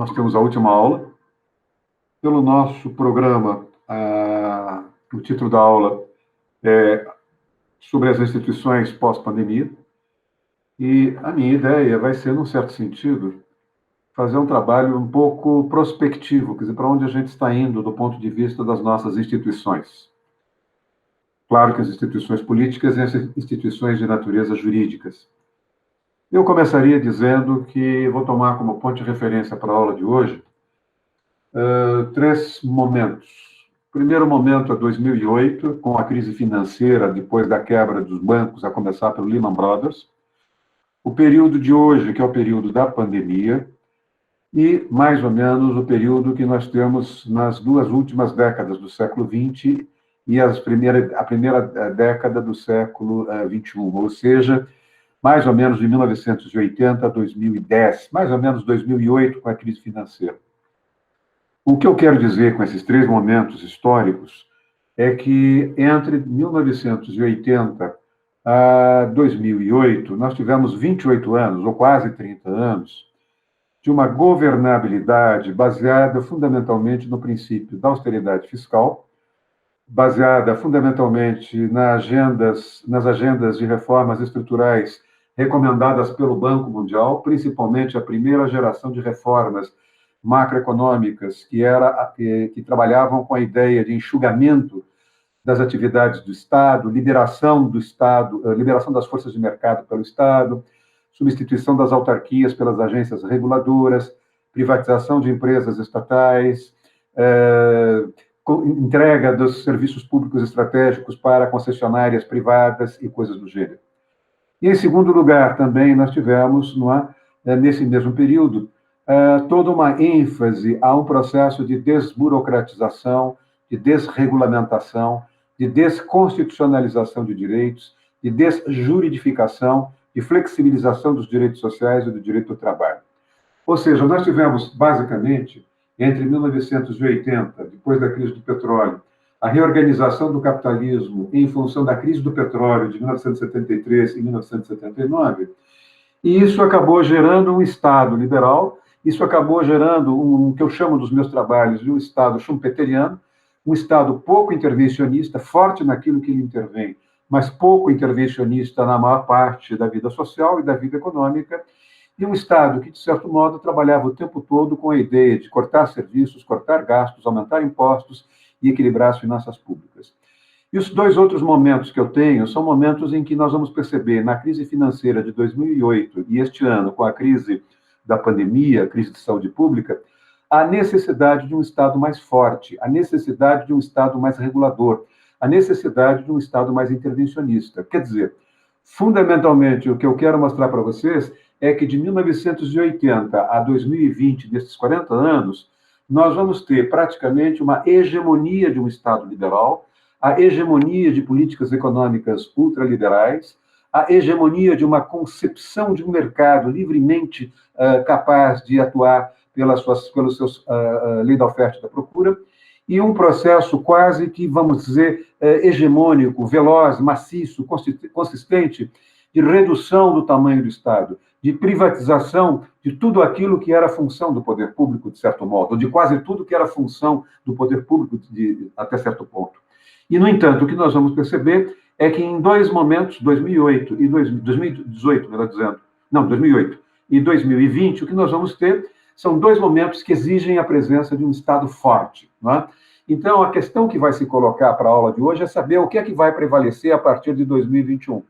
nós temos a última aula. Pelo nosso programa, o título da aula é sobre as instituições pós-pandemia. E a minha ideia vai ser, num certo sentido, fazer um trabalho um pouco prospectivo, quer dizer, para onde a gente está indo do ponto de vista das nossas instituições. Claro que as instituições políticas e as instituições de natureza jurídicas. Eu começaria dizendo que vou tomar como ponto de referência para a aula de hoje três momentos. O primeiro momento é 2008, com a crise financeira, depois da quebra dos bancos, a começar pelo Lehman Brothers. O período de hoje, que é o período da pandemia, e, mais ou menos, o período que nós temos nas duas últimas décadas do século XX e a primeira década do século XXI, ou seja, mais ou menos de 1980 a 2010, mais ou menos 2008, com a crise financeira. O que eu quero dizer com esses três momentos históricos é que, entre 1980 a 2008, nós tivemos 28 anos, ou quase 30 anos, de uma governabilidade baseada fundamentalmente no princípio da austeridade fiscal, baseada fundamentalmente nas agendas de reformas estruturais recomendadas pelo Banco Mundial, principalmente a primeira geração de reformas macroeconômicas que trabalhavam com a ideia de enxugamento das atividades do Estado, liberação das forças de mercado pelo Estado, substituição das autarquias pelas agências reguladoras, privatização de empresas estatais, entrega dos serviços públicos estratégicos para concessionárias privadas e coisas do gênero. E, em segundo lugar, também nós tivemos, nesse mesmo período, toda uma ênfase a um processo de desburocratização, de desregulamentação, de desconstitucionalização de direitos, de desjuridificação, de flexibilização dos direitos sociais e do direito do trabalho. Ou seja, nós tivemos, basicamente, entre 1980, depois da crise do petróleo, a reorganização do capitalismo em função da crise do petróleo de 1973 e 1979, e isso acabou gerando um Estado liberal, isso acabou gerando o que eu chamo dos meus trabalhos de um Estado schumpeteriano, um Estado pouco intervencionista, forte naquilo que ele intervém, mas pouco intervencionista na maior parte da vida social e da vida econômica, e um Estado que, de certo modo, trabalhava o tempo todo com a ideia de cortar serviços, cortar gastos, aumentar impostos e equilibrar as finanças públicas. E os dois outros momentos que eu tenho são momentos em que nós vamos perceber, na crise financeira de 2008 e este ano, com a crise da pandemia, a crise de saúde pública, a necessidade de um Estado mais forte, a necessidade de um Estado mais regulador, a necessidade de um Estado mais intervencionista. Quer dizer, fundamentalmente, o que eu quero mostrar para vocês é que de 1980 a 2020, nesses 40 anos, nós vamos ter praticamente uma hegemonia de um Estado liberal, a hegemonia de políticas econômicas ultraliberais, a hegemonia de uma concepção de um mercado livremente capaz de atuar pelos seus lei da oferta e da procura, e um processo quase que, vamos dizer, hegemônico, veloz, maciço, consistente, de redução do tamanho do Estado, de privatização de tudo aquilo que era função do poder público, de certo modo, ou de quase tudo que era função do poder público até certo ponto. E, no entanto, o que nós vamos perceber é que em dois momentos, 2008 e 2018, melhor dizendo, não, 2008 e 2020, o que nós vamos ter são dois momentos que exigem a presença de um Estado forte, não é? Então, a questão que vai se colocar para a aula de hoje é saber o que é que vai prevalecer a partir de 2021.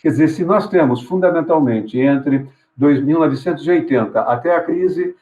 Quer dizer, se nós temos, fundamentalmente, entre 1980 até a crise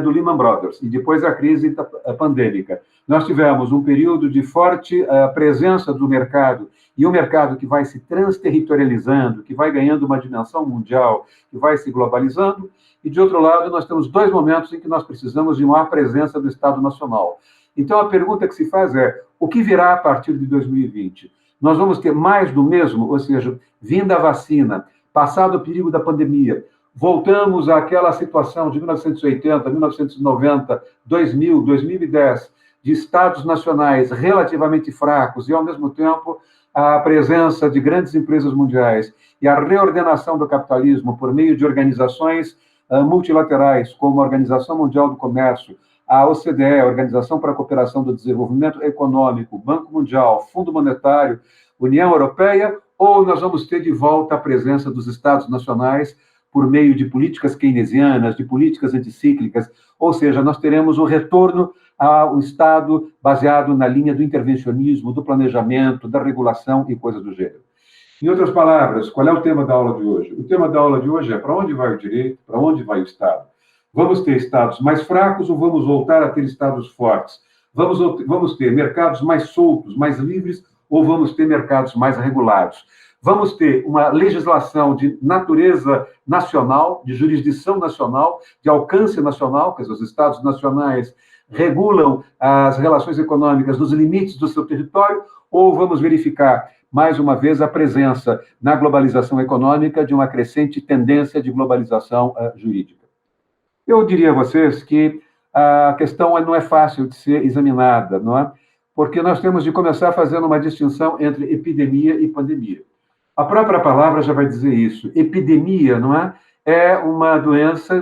do Lehman Brothers e depois a crise pandêmica, nós tivemos um período de forte presença do mercado, e um mercado que vai se transterritorializando, que vai ganhando uma dimensão mundial, que vai se globalizando, e, de outro lado, nós temos dois momentos em que nós precisamos de uma presença do Estado Nacional. Então, a pergunta que se faz é, o que virá a partir de 2020? Nós vamos ter mais do mesmo, ou seja, vinda a vacina, passado o perigo da pandemia, voltamos àquela situação de 1980, 1990, 2000, 2010, de Estados nacionais relativamente fracos e, ao mesmo tempo, a presença de grandes empresas mundiais e a reordenação do capitalismo por meio de organizações multilaterais, como a Organização Mundial do Comércio, a OCDE, a Organização para a Cooperação do Desenvolvimento Econômico, Banco Mundial, Fundo Monetário, União Europeia, ou nós vamos ter de volta a presença dos Estados nacionais por meio de políticas keynesianas, de políticas anticíclicas, ou seja, nós teremos um retorno ao Estado baseado na linha do intervencionismo, do planejamento, da regulação e coisas do gênero. Em outras palavras, qual é o tema da aula de hoje? O tema da aula de hoje é para onde vai o direito, para onde vai o Estado? Vamos ter Estados mais fracos ou vamos voltar a ter Estados fortes? Vamos ter mercados mais soltos, mais livres, ou vamos ter mercados mais regulados? Vamos ter uma legislação de natureza nacional, de jurisdição nacional, de alcance nacional, quer dizer, os Estados nacionais regulam as relações econômicas nos limites do seu território, ou vamos verificar, mais uma vez, a presença na globalização econômica de uma crescente tendência de globalização jurídica? Eu diria a vocês que a questão não é fácil de ser examinada, não é? Porque nós temos de começar fazendo uma distinção entre epidemia e pandemia. A própria palavra já vai dizer isso. Epidemia, não é? É uma doença,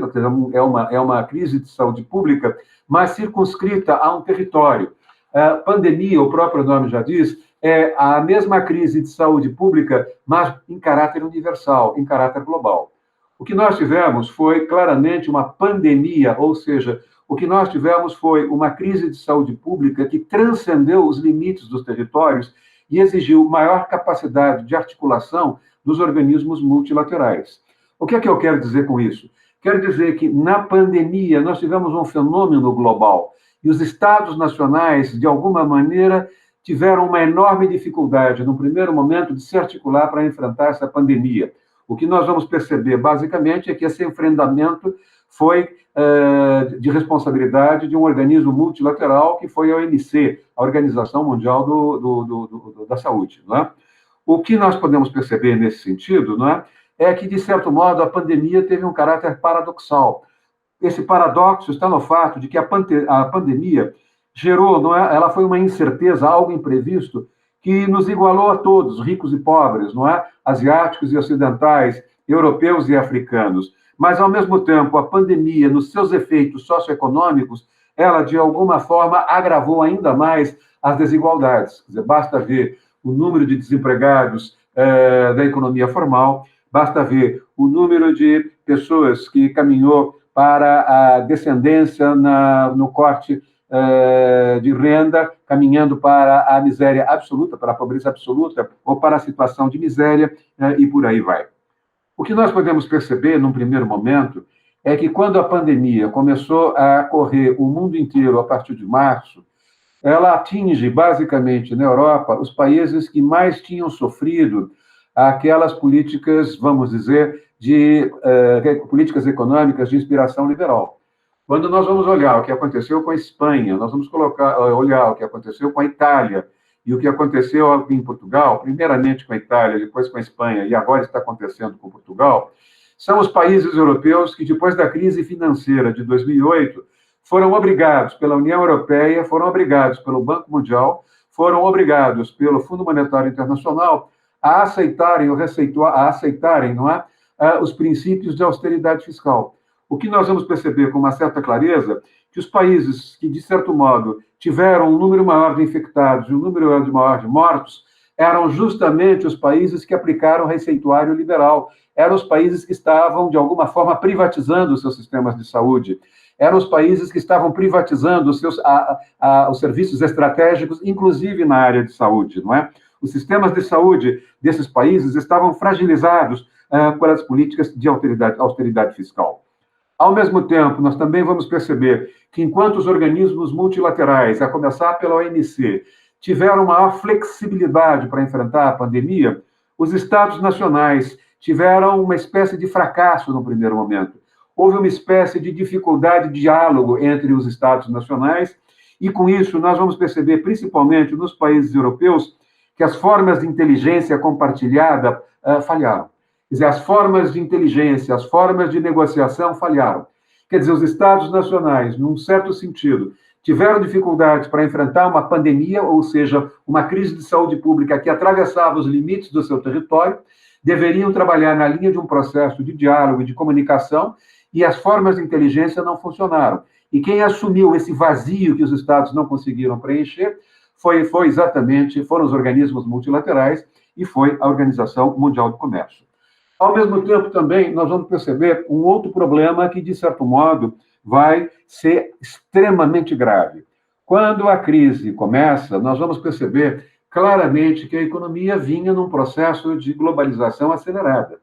é uma crise de saúde pública, mas circunscrita a um território. A pandemia, o próprio nome já diz, é a mesma crise de saúde pública, mas em caráter universal, em caráter global. O que nós tivemos foi claramente uma pandemia, ou seja, o que nós tivemos foi uma crise de saúde pública que transcendeu os limites dos territórios e exigiu maior capacidade de articulação dos organismos multilaterais. O que é que eu quero dizer com isso? Quero dizer que, na pandemia, nós tivemos um fenômeno global e os Estados nacionais, de alguma maneira, tiveram uma enorme dificuldade, no primeiro momento, de se articular para enfrentar essa pandemia. O que nós vamos perceber, basicamente, é que esse enfrentamento foi de responsabilidade de um organismo multilateral, que foi a OMC, a Organização Mundial da Saúde. Não é? O que nós podemos perceber nesse sentido, não é que, de certo modo, a pandemia teve um caráter paradoxal. Esse paradoxo está no fato de que a pandemia gerou, não é? Ela foi uma incerteza, algo imprevisto, que nos igualou a todos, ricos e pobres, não é? Asiáticos e ocidentais, europeus e africanos. Mas, ao mesmo tempo, a pandemia, nos seus efeitos socioeconômicos, ela, de alguma forma, agravou ainda mais as desigualdades. Quer dizer, basta ver o número de desempregados da economia formal, basta ver o número de pessoas que caminhou para a descendência no corte de renda, caminhando para a miséria absoluta, para a pobreza absoluta, ou para a situação de miséria, e por aí vai. O que nós podemos perceber, num primeiro momento, é que quando a pandemia começou a correr o mundo inteiro a partir de março, ela atinge, basicamente, na Europa, os países que mais tinham sofrido aquelas políticas, vamos dizer, de políticas econômicas de inspiração liberal. Quando nós vamos olhar o que aconteceu com a Espanha, nós vamos olhar o que aconteceu com a Itália e o que aconteceu em Portugal, primeiramente com a Itália, depois com a Espanha, e agora está acontecendo com Portugal, são os países europeus que, depois da crise financeira de 2008, foram obrigados pela União Europeia, foram obrigados pelo Banco Mundial, foram obrigados pelo Fundo Monetário Internacional a aceitarem não é, os princípios de austeridade fiscal. O que nós vamos perceber com uma certa clareza, que os países que, de certo modo, tiveram um número maior de infectados e um número maior de mortos, eram justamente os países que aplicaram o receituário liberal, eram os países que estavam, de alguma forma, privatizando os seus sistemas de saúde, eram os países que estavam privatizando os serviços estratégicos, inclusive na área de saúde, não é? Os sistemas de saúde desses países estavam fragilizados pelas políticas de austeridade fiscal. Ao mesmo tempo, nós também vamos perceber que, enquanto os organismos multilaterais, a começar pela OMC, tiveram maior flexibilidade para enfrentar a pandemia, os Estados nacionais tiveram uma espécie de fracasso no primeiro momento. Houve uma espécie de dificuldade de diálogo entre os Estados nacionais, e com isso nós vamos perceber, principalmente nos países europeus, que as formas de inteligência compartilhada falharam. Quer dizer, as formas de inteligência, as formas de negociação falharam. Quer dizer, os Estados nacionais, num certo sentido, tiveram dificuldades para enfrentar uma pandemia, ou seja, uma crise de saúde pública que atravessava os limites do seu território, deveriam trabalhar na linha de um processo de diálogo e de comunicação, e as formas de inteligência não funcionaram. E quem assumiu esse vazio que os Estados não conseguiram preencher foram os organismos multilaterais e foi a Organização Mundial do Comércio. Ao mesmo tempo, também, nós vamos perceber um outro problema que, de certo modo, vai ser extremamente grave. Quando a crise começa, nós vamos perceber claramente que a economia vinha num processo de globalização acelerada.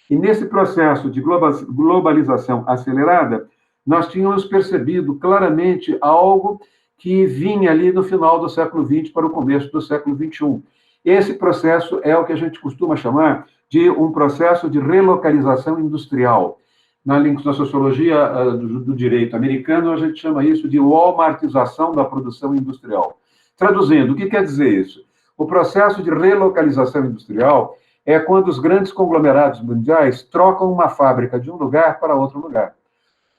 E nesse processo de globalização acelerada, nós tínhamos percebido claramente algo que vinha ali no final do século XX para o começo do século XXI. Esse processo é o que a gente costuma chamar de um processo de relocalização industrial. Na sociologia do direito americano, a gente chama isso de walmartização da produção industrial. Traduzindo, o que quer dizer isso? O processo de relocalização industrial é quando os grandes conglomerados mundiais trocam uma fábrica de um lugar para outro lugar.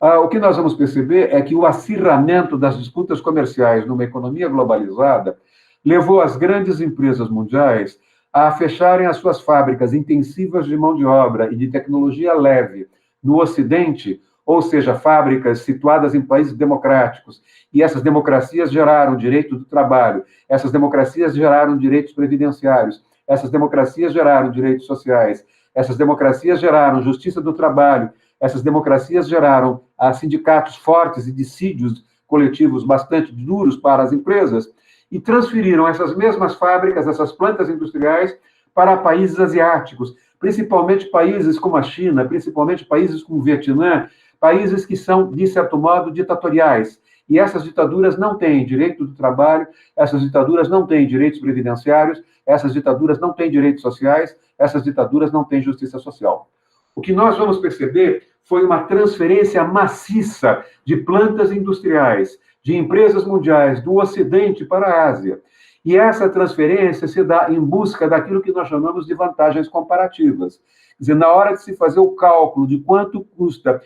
O que nós vamos perceber é que o acirramento das disputas comerciais numa economia globalizada levou as grandes empresas mundiais a fecharem as suas fábricas intensivas de mão de obra e de tecnologia leve no Ocidente, ou seja, fábricas situadas em países democráticos, e essas democracias geraram direito do trabalho, essas democracias geraram direitos previdenciários, essas democracias geraram direitos sociais, essas democracias geraram justiça do trabalho, essas democracias geraram sindicatos fortes e dissídios coletivos bastante duros para as empresas, e transferiram essas mesmas fábricas, essas plantas industriais, para países asiáticos, principalmente países como a China, principalmente países como o Vietnã, países que são, de certo modo, ditatoriais. E essas ditaduras não têm direito do trabalho, essas ditaduras não têm direitos previdenciários, essas ditaduras não têm direitos sociais, essas ditaduras não têm justiça social. O que nós vamos perceber foi uma transferência maciça de plantas industriais, de empresas mundiais do Ocidente para a Ásia. E essa transferência se dá em busca daquilo que nós chamamos de vantagens comparativas. Quer dizer, na hora de se fazer o cálculo de quanto custa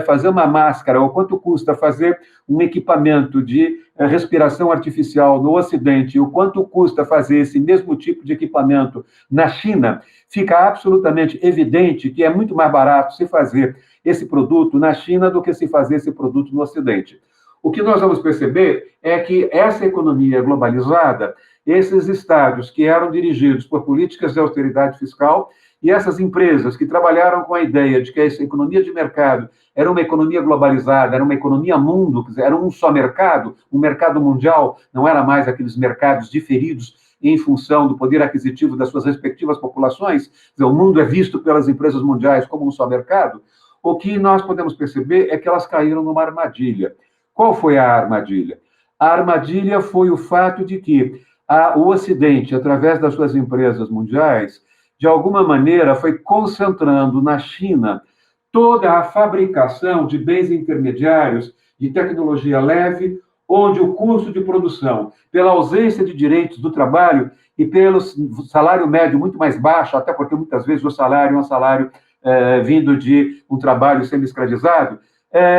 fazer uma máscara, ou quanto custa fazer um equipamento de respiração artificial no Ocidente, e o quanto custa fazer esse mesmo tipo de equipamento na China, fica absolutamente evidente que é muito mais barato se fazer esse produto na China do que se fazer esse produto no Ocidente. O que nós vamos perceber é que essa economia globalizada, esses estádios que eram dirigidos por políticas de austeridade fiscal e essas empresas que trabalharam com a ideia de que essa economia de mercado era uma economia globalizada, era uma economia mundo, quer dizer, era um só mercado, um mercado mundial, não era mais aqueles mercados diferidos em função do poder aquisitivo das suas respectivas populações, quer dizer, o mundo é visto pelas empresas mundiais como um só mercado. O que nós podemos perceber é que elas caíram numa armadilha. Qual foi a armadilha? A armadilha foi o fato de que o Ocidente, através das suas empresas mundiais, de alguma maneira foi concentrando na China toda a fabricação de bens intermediários de tecnologia leve, onde o custo de produção, pela ausência de direitos do trabalho e pelo salário médio muito mais baixo, até porque muitas vezes o salário é um salário vindo de um trabalho semi-escravizado,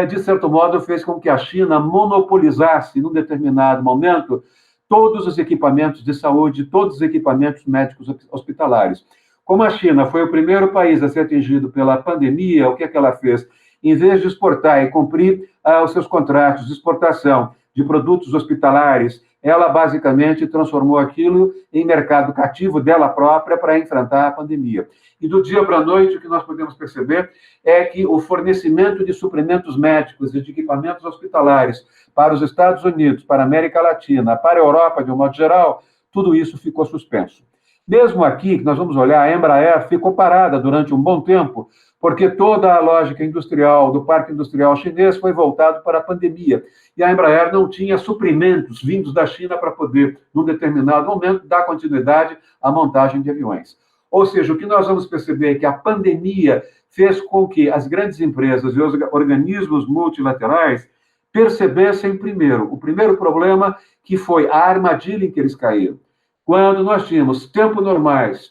de certo modo, fez com que a China monopolizasse, num determinado momento, todos os equipamentos de saúde, todos os equipamentos médicos hospitalares. Como a China foi o primeiro país a ser atingido pela pandemia, o que é que ela fez? Em vez de exportar e cumprir os seus contratos de exportação de produtos hospitalares, ela basicamente transformou aquilo em mercado cativo dela própria para enfrentar a pandemia. E do dia para a noite, o que nós podemos perceber é que o fornecimento de suprimentos médicos e de equipamentos hospitalares para os Estados Unidos, para a América Latina, para a Europa, de um modo geral, tudo isso ficou suspenso. Mesmo aqui, que nós vamos olhar, a Embraer ficou parada durante um bom tempo, porque toda a lógica industrial do parque industrial chinês foi voltado para a pandemia. E a Embraer não tinha suprimentos vindos da China para poder, num determinado momento, dar continuidade à montagem de aviões. Ou seja, o que nós vamos perceber é que a pandemia fez com que as grandes empresas e os organismos multilaterais percebessem primeiro, o primeiro problema, que foi a armadilha em que eles caíram. Quando nós tínhamos tempos normais,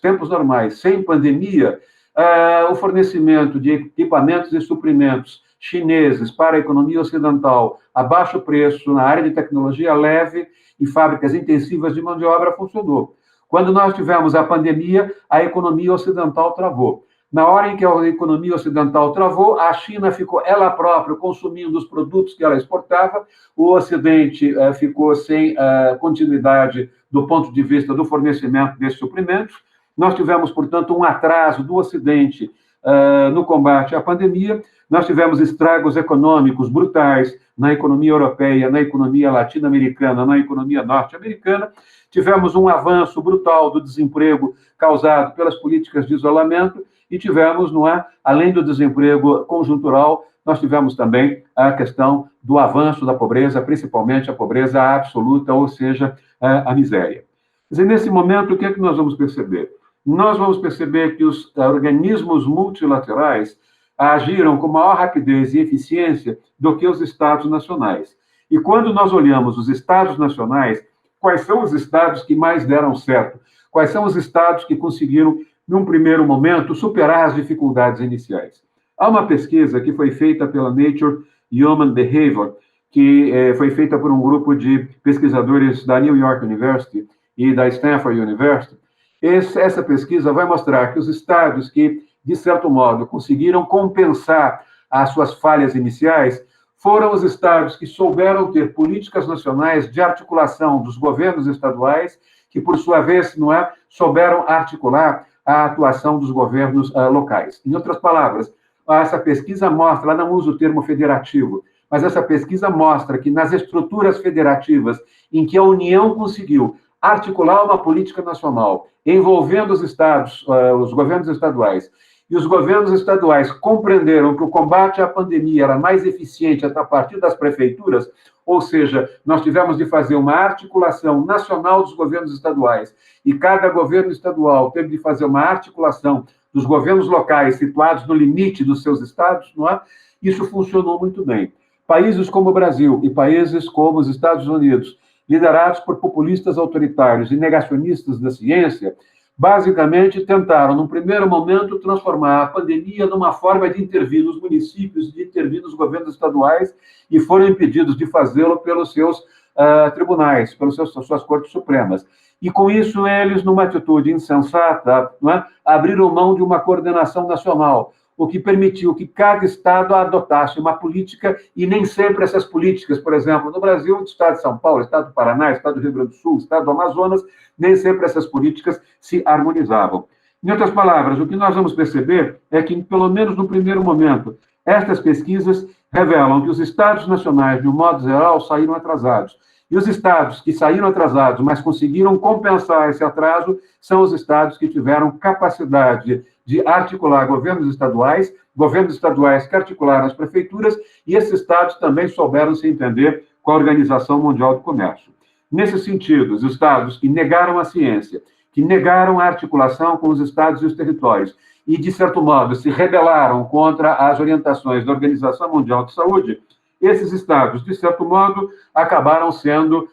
sem pandemia, o fornecimento de equipamentos e suprimentos chineses para a economia ocidental a baixo preço, na área de tecnologia leve e fábricas intensivas de mão de obra funcionou. Quando nós tivemos a pandemia, a economia ocidental travou. Na hora em que a economia ocidental travou, a China ficou ela própria consumindo os produtos que ela exportava, o Ocidente ficou sem continuidade do ponto de vista do fornecimento desses suprimentos. Nós tivemos, portanto, um atraso do Ocidente no combate à pandemia. Nós tivemos estragos econômicos brutais na economia europeia, na economia latino-americana, na economia norte-americana. Tivemos um avanço brutal do desemprego causado pelas políticas de isolamento e tivemos, não é, além do desemprego conjuntural, nós tivemos também a questão do avanço da pobreza, principalmente a pobreza absoluta, ou seja, a miséria. Quer dizer, nesse momento, o que é que nós vamos perceber? Nós vamos perceber que os organismos multilaterais agiram com maior rapidez e eficiência do que os Estados nacionais. E quando nós olhamos os Estados nacionais, quais são os Estados que mais deram certo? Quais são os Estados que conseguiram, num primeiro momento, superar as dificuldades iniciais? Há uma pesquisa que foi feita pela Nature Human Behavior, que foi feita por um grupo de pesquisadores da New York University e da Stanford University. Essa pesquisa vai mostrar que os estados que, de certo modo, conseguiram compensar as suas falhas iniciais foram os estados que souberam ter políticas nacionais de articulação dos governos estaduais, que, por sua vez, não é, souberam articular a atuação dos governos locais. Em outras palavras, essa pesquisa mostra, ela não usa o termo federativo, mas essa pesquisa mostra que nas estruturas federativas em que a União conseguiu articular uma política nacional envolvendo os estados, os governos estaduais, e os governos estaduais compreenderam que o combate à pandemia era mais eficiente a partir das prefeituras, ou seja, nós tivemos de fazer uma articulação nacional dos governos estaduais, e cada governo estadual teve de fazer uma articulação dos governos locais situados no limite dos seus estados, não é? Isso funcionou muito bem. Países como o Brasil e países como os Estados Unidos, liderados por populistas autoritários e negacionistas da ciência, basicamente tentaram, num primeiro momento, transformar a pandemia numa forma de intervir nos municípios, de intervir nos governos estaduais, e foram impedidos de fazê-lo pelos seus tribunais, pelas suas cortes supremas. E, com isso, eles, numa atitude insensata, não é, abriram mão de uma coordenação nacional, o que permitiu que cada estado adotasse uma política, e nem sempre essas políticas, por exemplo, no Brasil, o estado de São Paulo, o estado do Paraná, o estado do Rio Grande do Sul, o estado do Amazonas, nem sempre essas políticas se harmonizavam. Em outras palavras, o que nós vamos perceber é que, pelo menos no primeiro momento, estas pesquisas revelam que os estados nacionais, de um modo geral, saíram atrasados. E os estados que saíram atrasados, mas conseguiram compensar esse atraso, são os estados que tiveram capacidade de articular governos estaduais que articularam as prefeituras, e esses estados também souberam se entender com a Organização Mundial do Comércio. Nesse sentido, os estados que negaram a ciência, que negaram a articulação com os estados e os territórios, e, de certo modo, se rebelaram contra as orientações da Organização Mundial de Saúde, esses estados, de certo modo, acabaram sendo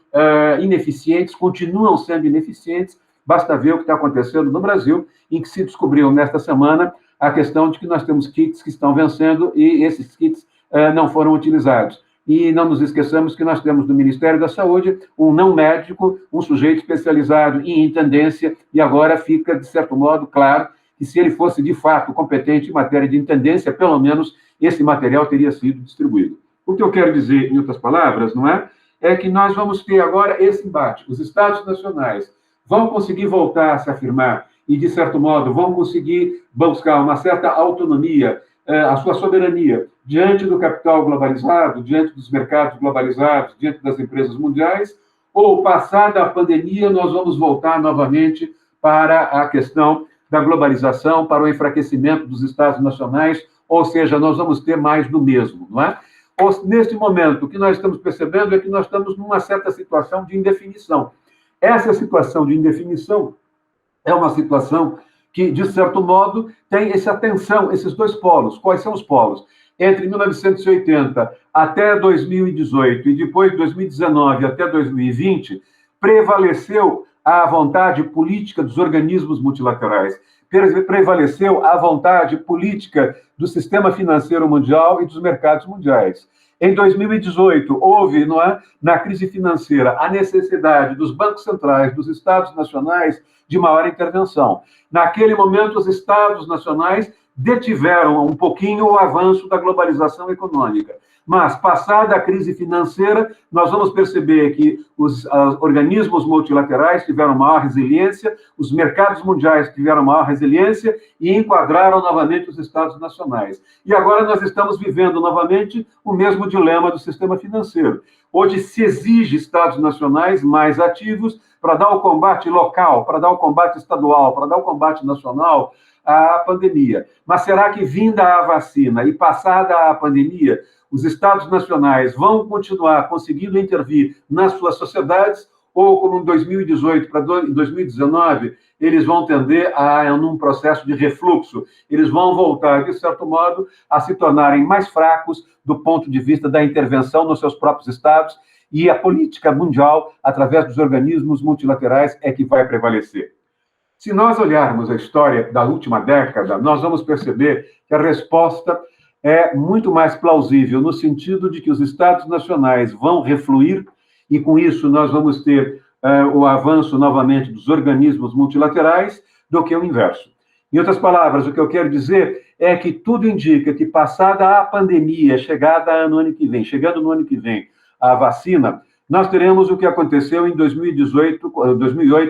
ineficientes, continuam sendo ineficientes. Basta ver o que está acontecendo no Brasil, em que se descobriu nesta semana a questão de que nós temos kits que estão vencendo e esses kits não foram utilizados. E não nos esqueçamos que nós temos no Ministério da Saúde um não médico, um sujeito especializado em intendência, e agora fica, de certo modo, claro que se ele fosse, de fato, competente em matéria de intendência, pelo menos esse material teria sido distribuído. O que eu quero dizer, em outras palavras, não é? É que nós vamos ter agora esse embate. Os Estados nacionais vão conseguir voltar a se afirmar e, de certo modo, vão conseguir buscar uma certa autonomia, a sua soberania, diante do capital globalizado, diante dos mercados globalizados, diante das empresas mundiais, ou, passada a pandemia, nós vamos voltar novamente para a questão da globalização, para o enfraquecimento dos Estados nacionais, ou seja, nós vamos ter mais do mesmo, não é? Neste momento, o que nós estamos percebendo é que nós estamos numa certa situação de indefinição. Essa situação de indefinição é uma situação que, de certo modo, tem essa tensão, esses dois polos. Quais são os polos? Entre 1980 até 2018 e depois de 2019 até 2020, prevaleceu a vontade política dos organismos multilaterais, prevaleceu a vontade política do sistema financeiro mundial e dos mercados mundiais. Em 2018, houve, não é, na crise financeira, a necessidade dos bancos centrais, dos estados nacionais, de maior intervenção. Naquele momento, os estados nacionais detiveram um pouquinho o avanço da globalização econômica. Mas, passada a crise financeira, nós vamos perceber que os organismos multilaterais tiveram maior resiliência, os mercados mundiais tiveram maior resiliência e enquadraram novamente os Estados nacionais. E agora nós estamos vivendo novamente o mesmo dilema do sistema financeiro. Hoje se exige Estados nacionais mais ativos para dar o combate local, para dar o combate estadual, para dar o combate nacional à pandemia. Mas será que, vinda a vacina e passada a pandemia, os Estados nacionais vão continuar conseguindo intervir nas suas sociedades, ou como em 2018 para 2019, eles vão tender num processo de refluxo, eles vão voltar, de certo modo, a se tornarem mais fracos do ponto de vista da intervenção nos seus próprios estados, e a política mundial, através dos organismos multilaterais, é que vai prevalecer. Se nós olharmos a história da última década, nós vamos perceber que a resposta é muito mais plausível, no sentido de que os Estados nacionais vão refluir, e com isso nós vamos ter o avanço novamente dos organismos multilaterais, do que o inverso. Em outras palavras, o que eu quero dizer é que tudo indica que, passada a pandemia, chegando no ano que vem, a vacina, nós teremos o que aconteceu em 2008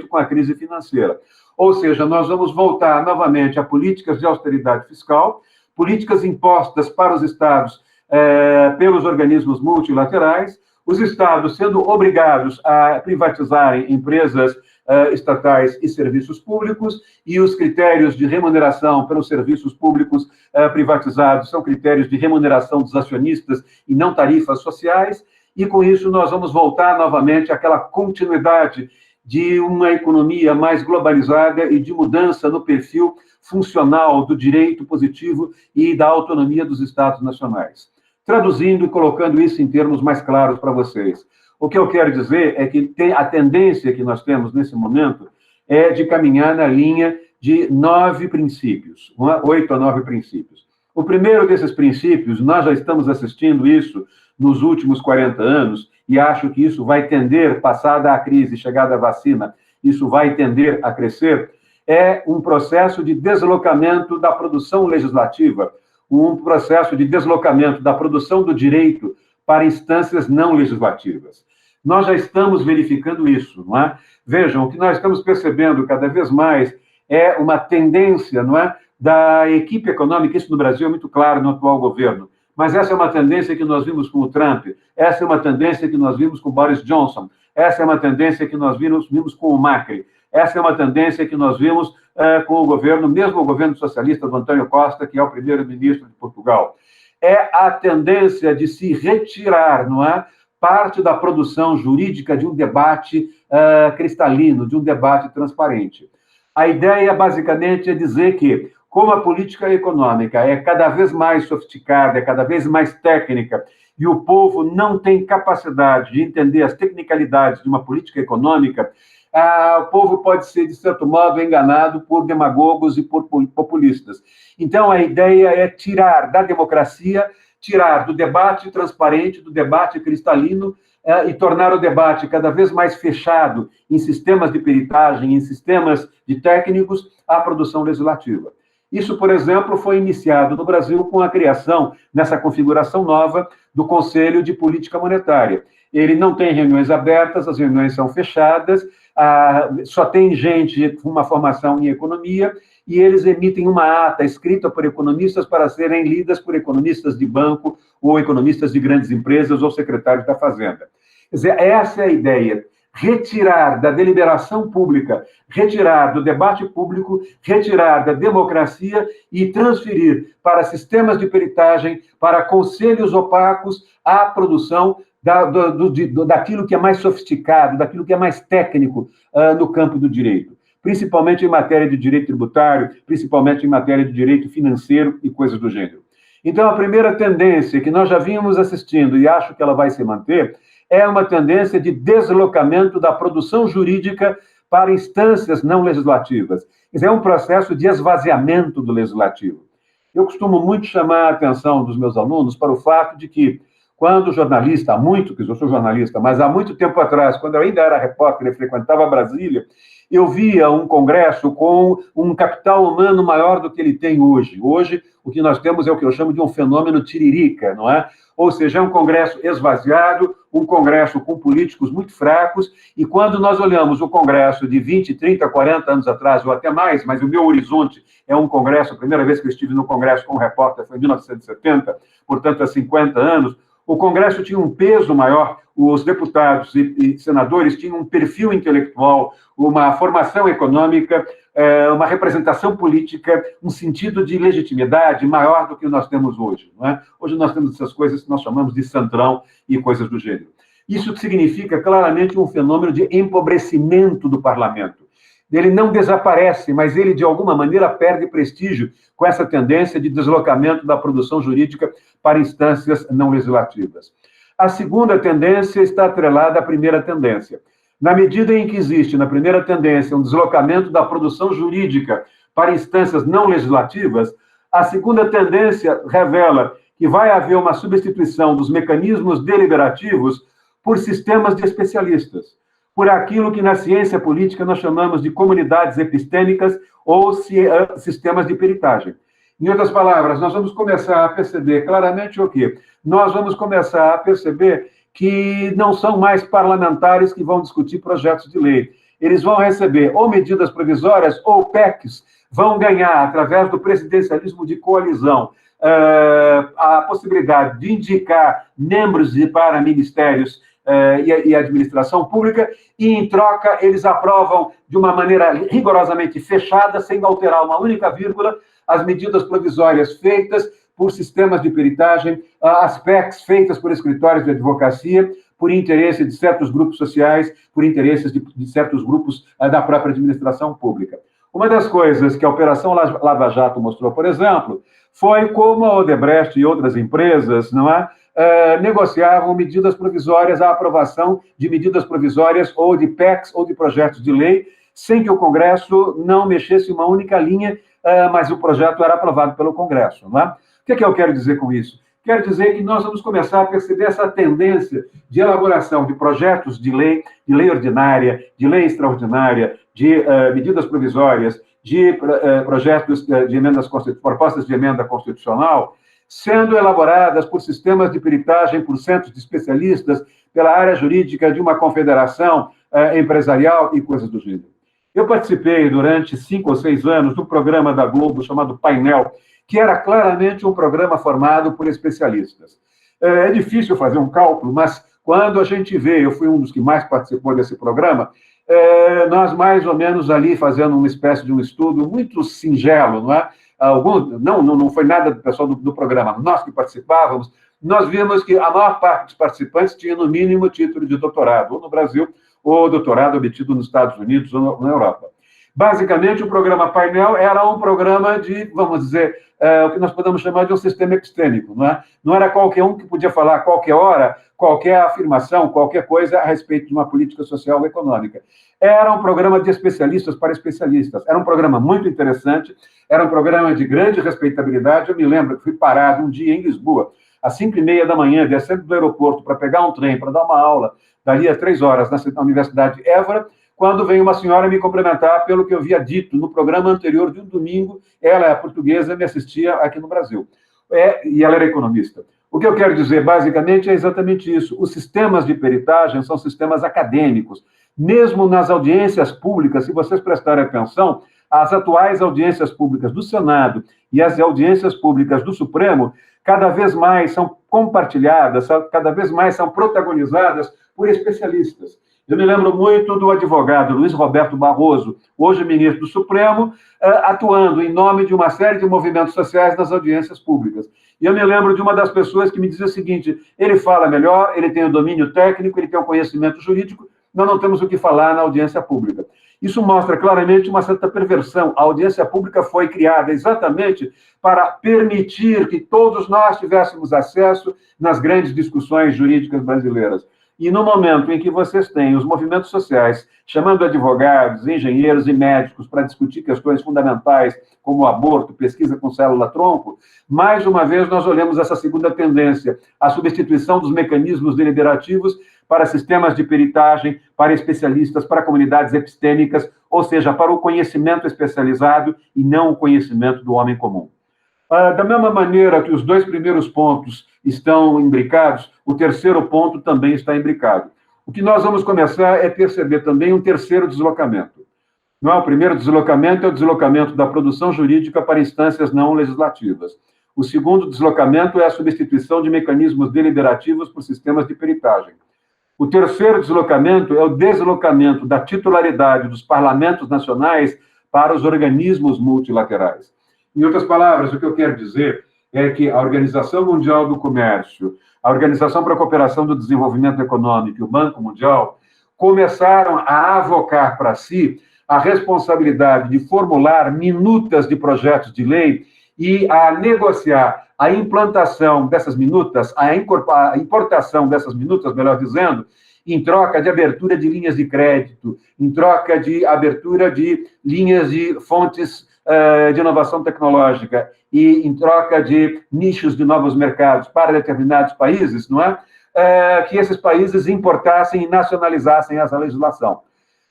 com a crise financeira. Ou seja, nós vamos voltar novamente a políticas de austeridade fiscal, políticas impostas para os estados pelos organismos multilaterais, os estados sendo obrigados a privatizarem empresas estatais e serviços públicos, e os critérios de remuneração pelos serviços públicos privatizados são critérios de remuneração dos acionistas e não tarifas sociais, e com isso nós vamos voltar novamente àquela continuidade de uma economia mais globalizada e de mudança no perfil funcional do direito positivo e da autonomia dos Estados nacionais. Traduzindo e colocando isso em termos mais claros para vocês, o que eu quero dizer é que a tendência que nós temos nesse momento é de caminhar na linha de 9 princípios, 8 a 9 princípios. O primeiro desses princípios, nós já estamos assistindo isso nos últimos 40 anos, e acho que isso vai tender, passada a crise, chegada a vacina, isso vai tender a crescer, é um processo de deslocamento da produção legislativa, um processo de deslocamento da produção do direito para instâncias não legislativas. Nós já estamos verificando isso, não é? Vejam, o que nós estamos percebendo cada vez mais é uma tendência, não é, da equipe econômica, isso no Brasil é muito claro no atual governo, mas essa é uma tendência que nós vimos com o Trump, essa é uma tendência que nós vimos com o Boris Johnson, essa é uma tendência que nós vimos com o Macri, essa é uma tendência que nós vimos com o governo, mesmo o governo socialista do Antônio Costa, que é o primeiro-ministro de Portugal. É a tendência de se retirar, não é, parte da produção jurídica de um debate cristalino, de um debate transparente. A ideia, basicamente, é dizer que, como a política econômica é cada vez mais sofisticada, é cada vez mais técnica, e o povo não tem capacidade de entender as tecnicalidades de uma política econômica, o povo pode ser, de certo modo, enganado por demagogos e por populistas. Então, a ideia é tirar da democracia, tirar do debate transparente, do debate cristalino, e tornar o debate cada vez mais fechado em sistemas de peritagem, em sistemas de técnicos, à produção legislativa. Isso, por exemplo, foi iniciado no Brasil com a criação, nessa configuração nova, do Conselho de Política Monetária. Ele não tem reuniões abertas, as reuniões são fechadas, só tem gente com uma formação em economia, e eles emitem uma ata escrita por economistas para serem lidas por economistas de banco, ou economistas de grandes empresas, ou secretários da Fazenda. Quer dizer, essa é a ideia. Retirar da deliberação pública, retirar do debate público, retirar da democracia e transferir para sistemas de peritagem, para conselhos opacos, a produção daquilo que é mais sofisticado, daquilo que é mais técnico no campo do direito, principalmente em matéria de direito tributário, principalmente em matéria de direito financeiro e coisas do gênero. Então, a primeira tendência que nós já vínhamos assistindo, e acho que ela vai se manter, é uma tendência de deslocamento da produção jurídica para instâncias não legislativas. Isso é um processo de esvaziamento do legislativo. Eu costumo muito chamar a atenção dos meus alunos para o fato de que quando jornalista, há muito, que eu sou jornalista, mas há muito tempo atrás, quando eu ainda era repórter e frequentava Brasília, eu via um Congresso com um capital humano maior do que ele tem hoje. Hoje, o que nós temos é o que eu chamo de um fenômeno tiririca, não é? Ou seja, é um Congresso esvaziado, um Congresso com políticos muito fracos, e quando nós olhamos o Congresso de 20, 30, 40 anos atrás, ou até mais, mas o meu horizonte é um Congresso, a primeira vez que eu estive no Congresso como repórter foi em 1970, portanto, há 50 anos, o Congresso tinha um peso maior, os deputados e senadores tinham um perfil intelectual, uma formação econômica, uma representação política, um sentido de legitimidade maior do que nós temos hoje. Não é? Hoje nós temos essas coisas que nós chamamos de centrão e coisas do gênero. Isso significa claramente um fenômeno de empobrecimento do parlamento. Ele não desaparece, mas ele, de alguma maneira, perde prestígio com essa tendência de deslocamento da produção jurídica para instâncias não legislativas. A segunda tendência está atrelada à primeira tendência. Na medida em que existe, na primeira tendência, um deslocamento da produção jurídica para instâncias não legislativas, a segunda tendência revela que vai haver uma substituição dos mecanismos deliberativos por sistemas de especialistas, por aquilo que na ciência política nós chamamos de comunidades epistêmicas ou sistemas de peritagem. Em outras palavras, nós vamos começar a perceber claramente o quê? Nós vamos começar a perceber que não são mais parlamentares que vão discutir projetos de lei. Eles vão receber ou medidas provisórias ou PECs, vão ganhar, através do presidencialismo de coalizão, a possibilidade de indicar membros para ministérios e administração pública, e, em troca, eles aprovam de uma maneira rigorosamente fechada, sem alterar uma única vírgula, as medidas provisórias feitas por sistemas de peritagem, as PECs feitas por escritórios de advocacia, por interesse de certos grupos sociais, por interesses de certos grupos da própria administração pública. Uma das coisas que a Operação Lava Jato mostrou, por exemplo, foi como a Odebrecht e outras empresas, não é? Negociavam medidas provisórias, a aprovação de medidas provisórias ou de PECs ou de projetos de lei, sem que o Congresso não mexesse uma única linha, mas o projeto era aprovado pelo Congresso. Não é? O que é que eu quero dizer com isso? Quero dizer que nós vamos começar a perceber essa tendência de elaboração de projetos de lei ordinária, de lei extraordinária, de medidas provisórias, de projetos de emendas, propostas de emenda constitucional, sendo elaboradas por sistemas de peritagem, por centros de especialistas, pela área jurídica de uma confederação empresarial e coisas do gênero. Eu participei durante 5 ou 6 anos do programa da Globo chamado Painel, que era claramente um programa formado por especialistas. É difícil fazer um cálculo, mas quando a gente vê, eu fui um dos que mais participou desse programa, nós mais ou menos ali fazendo uma espécie de um estudo muito singelo, não é? Não foi nada do pessoal do programa, nós que participávamos, nós vimos que a maior parte dos participantes tinha, no mínimo, título de doutorado, ou no Brasil, ou doutorado obtido nos Estados Unidos ou na Europa. Basicamente, o programa Painel era um programa de, vamos dizer, o que nós podemos chamar de um sistema epistêmico, não é? Não era qualquer um que podia falar a qualquer hora, qualquer afirmação, qualquer coisa a respeito de uma política social ou econômica. Era um programa de especialistas para especialistas. Era um programa muito interessante, era um programa de grande respeitabilidade. Eu me lembro que fui parado um dia em Lisboa, às 5h30 da manhã, descendo do aeroporto para pegar um trem, para dar uma aula, dali a 3 horas, na Universidade de Évora, quando veio uma senhora me cumprimentar pelo que eu havia dito no programa anterior de um domingo. Ela é portuguesa, me assistia aqui no Brasil. E ela era economista. O que eu quero dizer, basicamente, é exatamente isso. Os sistemas de peritagem são sistemas acadêmicos. Mesmo nas audiências públicas, se vocês prestarem atenção, as atuais audiências públicas do Senado e as audiências públicas do Supremo, cada vez mais são compartilhadas, cada vez mais são protagonizadas por especialistas. Eu me lembro muito do advogado Luiz Roberto Barroso, hoje ministro do Supremo, atuando em nome de uma série de movimentos sociais nas audiências públicas. E eu me lembro de uma das pessoas que me dizia o seguinte: ele fala melhor, ele tem o domínio técnico, ele tem o conhecimento jurídico, nós não temos o que falar na audiência pública. Isso mostra claramente uma certa perversão. A audiência pública foi criada exatamente para permitir que todos nós tivéssemos acesso nas grandes discussões jurídicas brasileiras. E no momento em que vocês têm os movimentos sociais chamando advogados, engenheiros e médicos para discutir questões fundamentais, como o aborto, pesquisa com célula-tronco, mais uma vez nós olhamos essa segunda tendência, a substituição dos mecanismos deliberativos para sistemas de peritagem, para especialistas, para comunidades epistêmicas, ou seja, para o conhecimento especializado e não o conhecimento do homem comum. Da mesma maneira que os dois primeiros pontos estão imbricados, o terceiro ponto também está imbricado. O que nós vamos começar é perceber também um terceiro deslocamento. Não é? O primeiro deslocamento é o deslocamento da produção jurídica para instâncias não legislativas. O segundo deslocamento é a substituição de mecanismos deliberativos por sistemas de peritagem. O terceiro deslocamento é o deslocamento da titularidade dos parlamentos nacionais para os organismos multilaterais. Em outras palavras, o que eu quero dizer é que a Organização Mundial do Comércio, a Organização para a Cooperação do Desenvolvimento Econômico e o Banco Mundial começaram a avocar para si a responsabilidade de formular minutas de projetos de lei e a negociar a implantação dessas minutas, a importação dessas minutas, melhor dizendo, em troca de abertura de linhas de crédito, em troca de abertura de linhas de fontes de inovação tecnológica e em troca de nichos de novos mercados para determinados países, não é? Que esses países importassem e nacionalizassem essa legislação.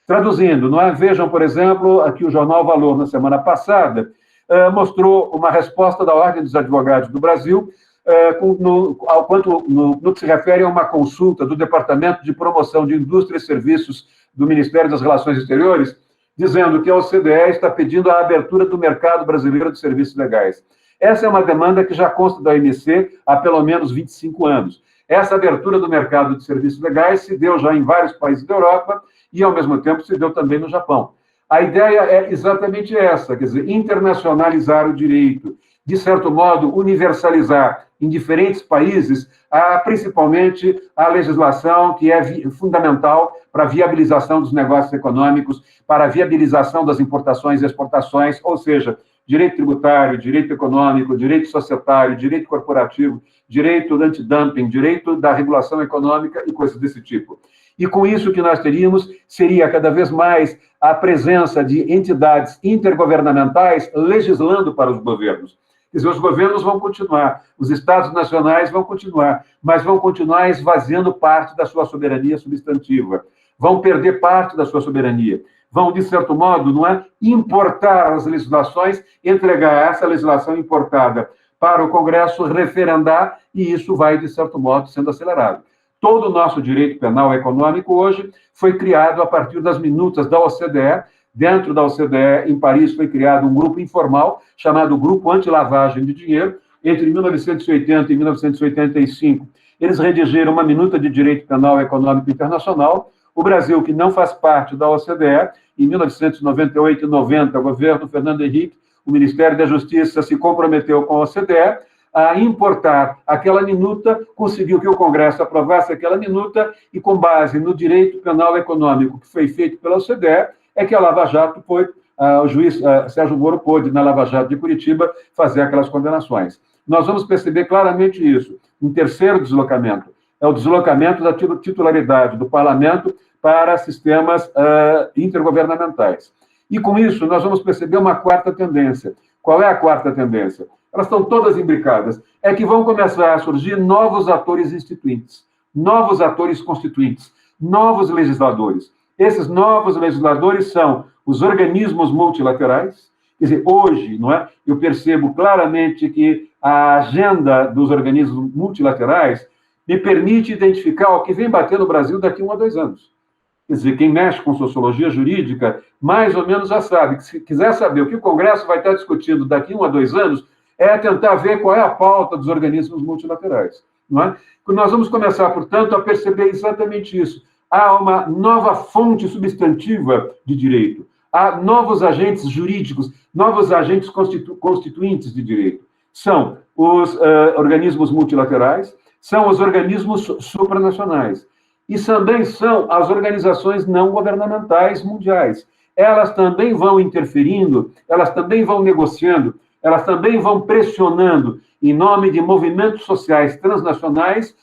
Traduzindo, não é? Vejam, por exemplo, aqui o Jornal Valor, na semana passada, mostrou uma resposta da Ordem dos Advogados do Brasil no que se refere a uma consulta do Departamento de Promoção de Indústria e Serviços do Ministério das Relações Exteriores, dizendo que a OCDE está pedindo a abertura do mercado brasileiro de serviços legais. Essa é uma demanda que já consta da OMC há pelo menos 25 anos. Essa abertura do mercado de serviços legais se deu já em vários países da Europa e, ao mesmo tempo, se deu também no Japão. A ideia é exatamente essa, quer dizer, internacionalizar o direito, de certo modo, universalizar em diferentes países, principalmente a legislação que é fundamental para a viabilização dos negócios econômicos, para a viabilização das importações e exportações, ou seja, direito tributário, direito econômico, direito societário, direito corporativo, direito antidumping, direito da regulação econômica e coisas desse tipo. E com isso o que nós teríamos seria cada vez mais a presença de entidades intergovernamentais legislando para os governos. Quer dizer, os governos vão continuar, os estados nacionais vão continuar, mas vão continuar esvaziando parte da sua soberania substantiva, vão perder parte da sua soberania, vão, de certo modo, não é, importar as legislações, entregar essa legislação importada para o Congresso referendar, e isso vai, de certo modo, sendo acelerado. Todo o nosso direito penal econômico hoje foi criado a partir das minutas da OCDE. Dentro da OCDE, em Paris, foi criado um grupo informal chamado Grupo Anti-Lavagem de Dinheiro. Entre 1980 e 1985, eles redigiram uma minuta de direito penal econômico internacional. O Brasil, que não faz parte da OCDE, em 1998 e 90, o governo Fernando Henrique, o Ministério da Justiça se comprometeu com a OCDE a importar aquela minuta, conseguiu que o Congresso aprovasse aquela minuta e, com base no direito penal econômico que foi feito pela OCDE, é que a Lava Jato foi, o juiz Sérgio Moro pôde, na Lava Jato de Curitiba, fazer aquelas condenações. Nós vamos perceber claramente isso. Um terceiro deslocamento é o deslocamento da titularidade do parlamento para sistemas intergovernamentais. E, com isso, nós vamos perceber uma quarta tendência. Qual é a quarta tendência? Elas estão todas imbricadas. É que vão começar a surgir novos atores instituintes, novos atores constituintes, novos legisladores. Esses novos legisladores são os organismos multilaterais. Quer dizer, hoje, não é? Eu percebo claramente que a agenda dos organismos multilaterais me permite identificar o que vem bater no Brasil daqui a 1 a 2 anos. Quer dizer, quem mexe com sociologia jurídica, mais ou menos já sabe que, se quiser saber o que o Congresso vai estar discutindo daqui a 1 a 2 anos, é tentar ver qual é a pauta dos organismos multilaterais. Não é? Nós vamos começar, portanto, a perceber exatamente isso. Há uma nova fonte substantiva de direito. Há novos agentes jurídicos, novos agentes constituintes de direito. São os organismos multilaterais, são os organismos supranacionais. E também são as organizações não governamentais mundiais. Elas também vão interferindo, elas também vão negociando, elas também vão pressionando em nome de movimentos sociais transnacionais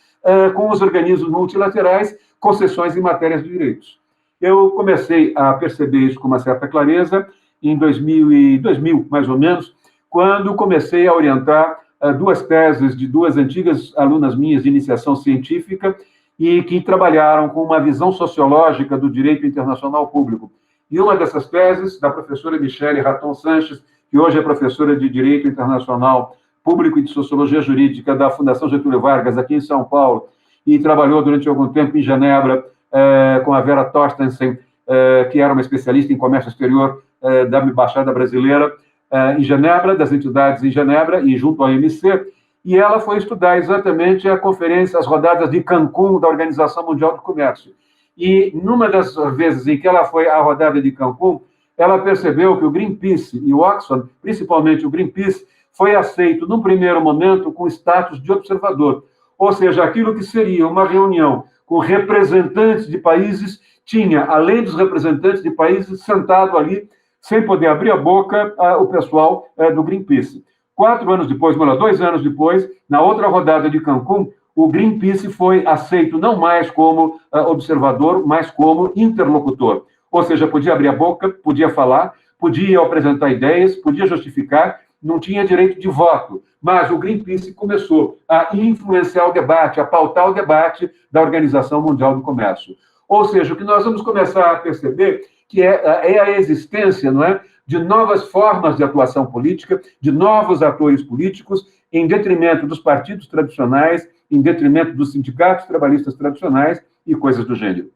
com os organismos multilaterais, concessões em matérias de direitos. Eu comecei a perceber isso com uma certa clareza em 2000, mais ou menos, quando comecei a orientar duas teses de duas antigas alunas minhas de iniciação científica e que trabalharam com uma visão sociológica do direito internacional público. E uma dessas teses, da professora Michele Raton Sanches, que hoje é professora de Direito Internacional Público e de Sociologia Jurídica da Fundação Getúlio Vargas, aqui em São Paulo, e trabalhou durante algum tempo em Genebra com a Vera Torstensen, que era uma especialista em comércio exterior da Embaixada Brasileira em Genebra, das entidades em Genebra e junto à OMC, e ela foi estudar exatamente a conferência, as rodadas de Cancún da Organização Mundial do Comércio. E numa das vezes em que ela foi à rodada de Cancún, ela percebeu que o Greenpeace e o Oxfam, principalmente o Greenpeace, foi aceito, num primeiro momento, com status de observador. Ou seja, aquilo que seria uma reunião com representantes de países, tinha, além dos representantes de países, sentado ali, sem poder abrir a boca, o pessoal do Greenpeace. 2 anos depois, na outra rodada de Cancún, o Greenpeace foi aceito não mais como observador, mas como interlocutor. Ou seja, podia abrir a boca, podia falar, podia apresentar ideias, podia justificar, não tinha direito de voto. Mas o Greenpeace começou a influenciar o debate, a pautar o debate da Organização Mundial do Comércio. Ou seja, o que nós vamos começar a perceber que é a existência, não é, de novas formas de atuação política, de novos atores políticos, em detrimento dos partidos tradicionais, em detrimento dos sindicatos trabalhistas tradicionais e coisas do gênero.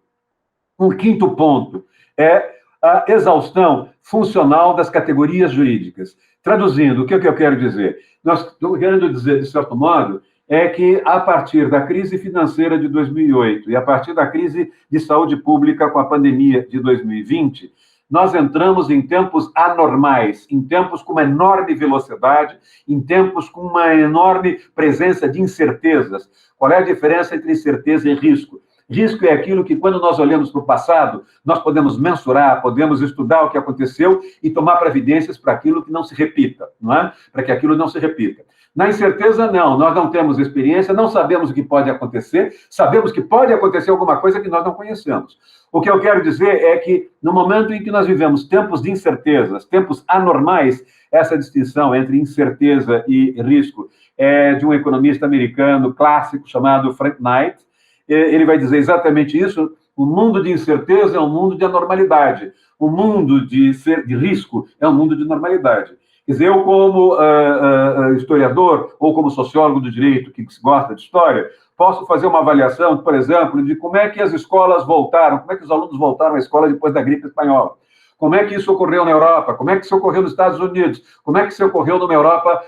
Um quinto ponto é a exaustão funcional das categorias jurídicas. Traduzindo, o que eu quero dizer? Nós estamos querendo dizer, de certo modo, é que, a partir da crise financeira de 2008 e a partir da crise de saúde pública com a pandemia de 2020, nós entramos em tempos anormais, em tempos com uma enorme velocidade, em tempos com uma enorme presença de incertezas. Qual é a diferença entre incerteza e risco? Risco é aquilo que, quando nós olhamos para o passado, nós podemos mensurar, podemos estudar o que aconteceu e tomar providências para aquilo que não se repita, não é? Para que aquilo não se repita. Na incerteza, não. Nós não temos experiência, não sabemos o que pode acontecer, sabemos que pode acontecer alguma coisa que nós não conhecemos. O que eu quero dizer é que, no momento em que nós vivemos tempos de incertezas, tempos anormais, essa distinção entre incerteza e risco é de um economista americano clássico chamado Frank Knight. Ele vai dizer exatamente isso: o mundo de incerteza é um mundo de anormalidade, o mundo de risco é um mundo de normalidade. Quer dizer, eu como historiador ou como sociólogo do direito que gosta de história, posso fazer uma avaliação, por exemplo, de como é que as escolas voltaram, como é que os alunos voltaram à escola depois da gripe espanhola. Como é que isso ocorreu na Europa? Como é que isso ocorreu nos Estados Unidos? Como é que isso ocorreu numa Europa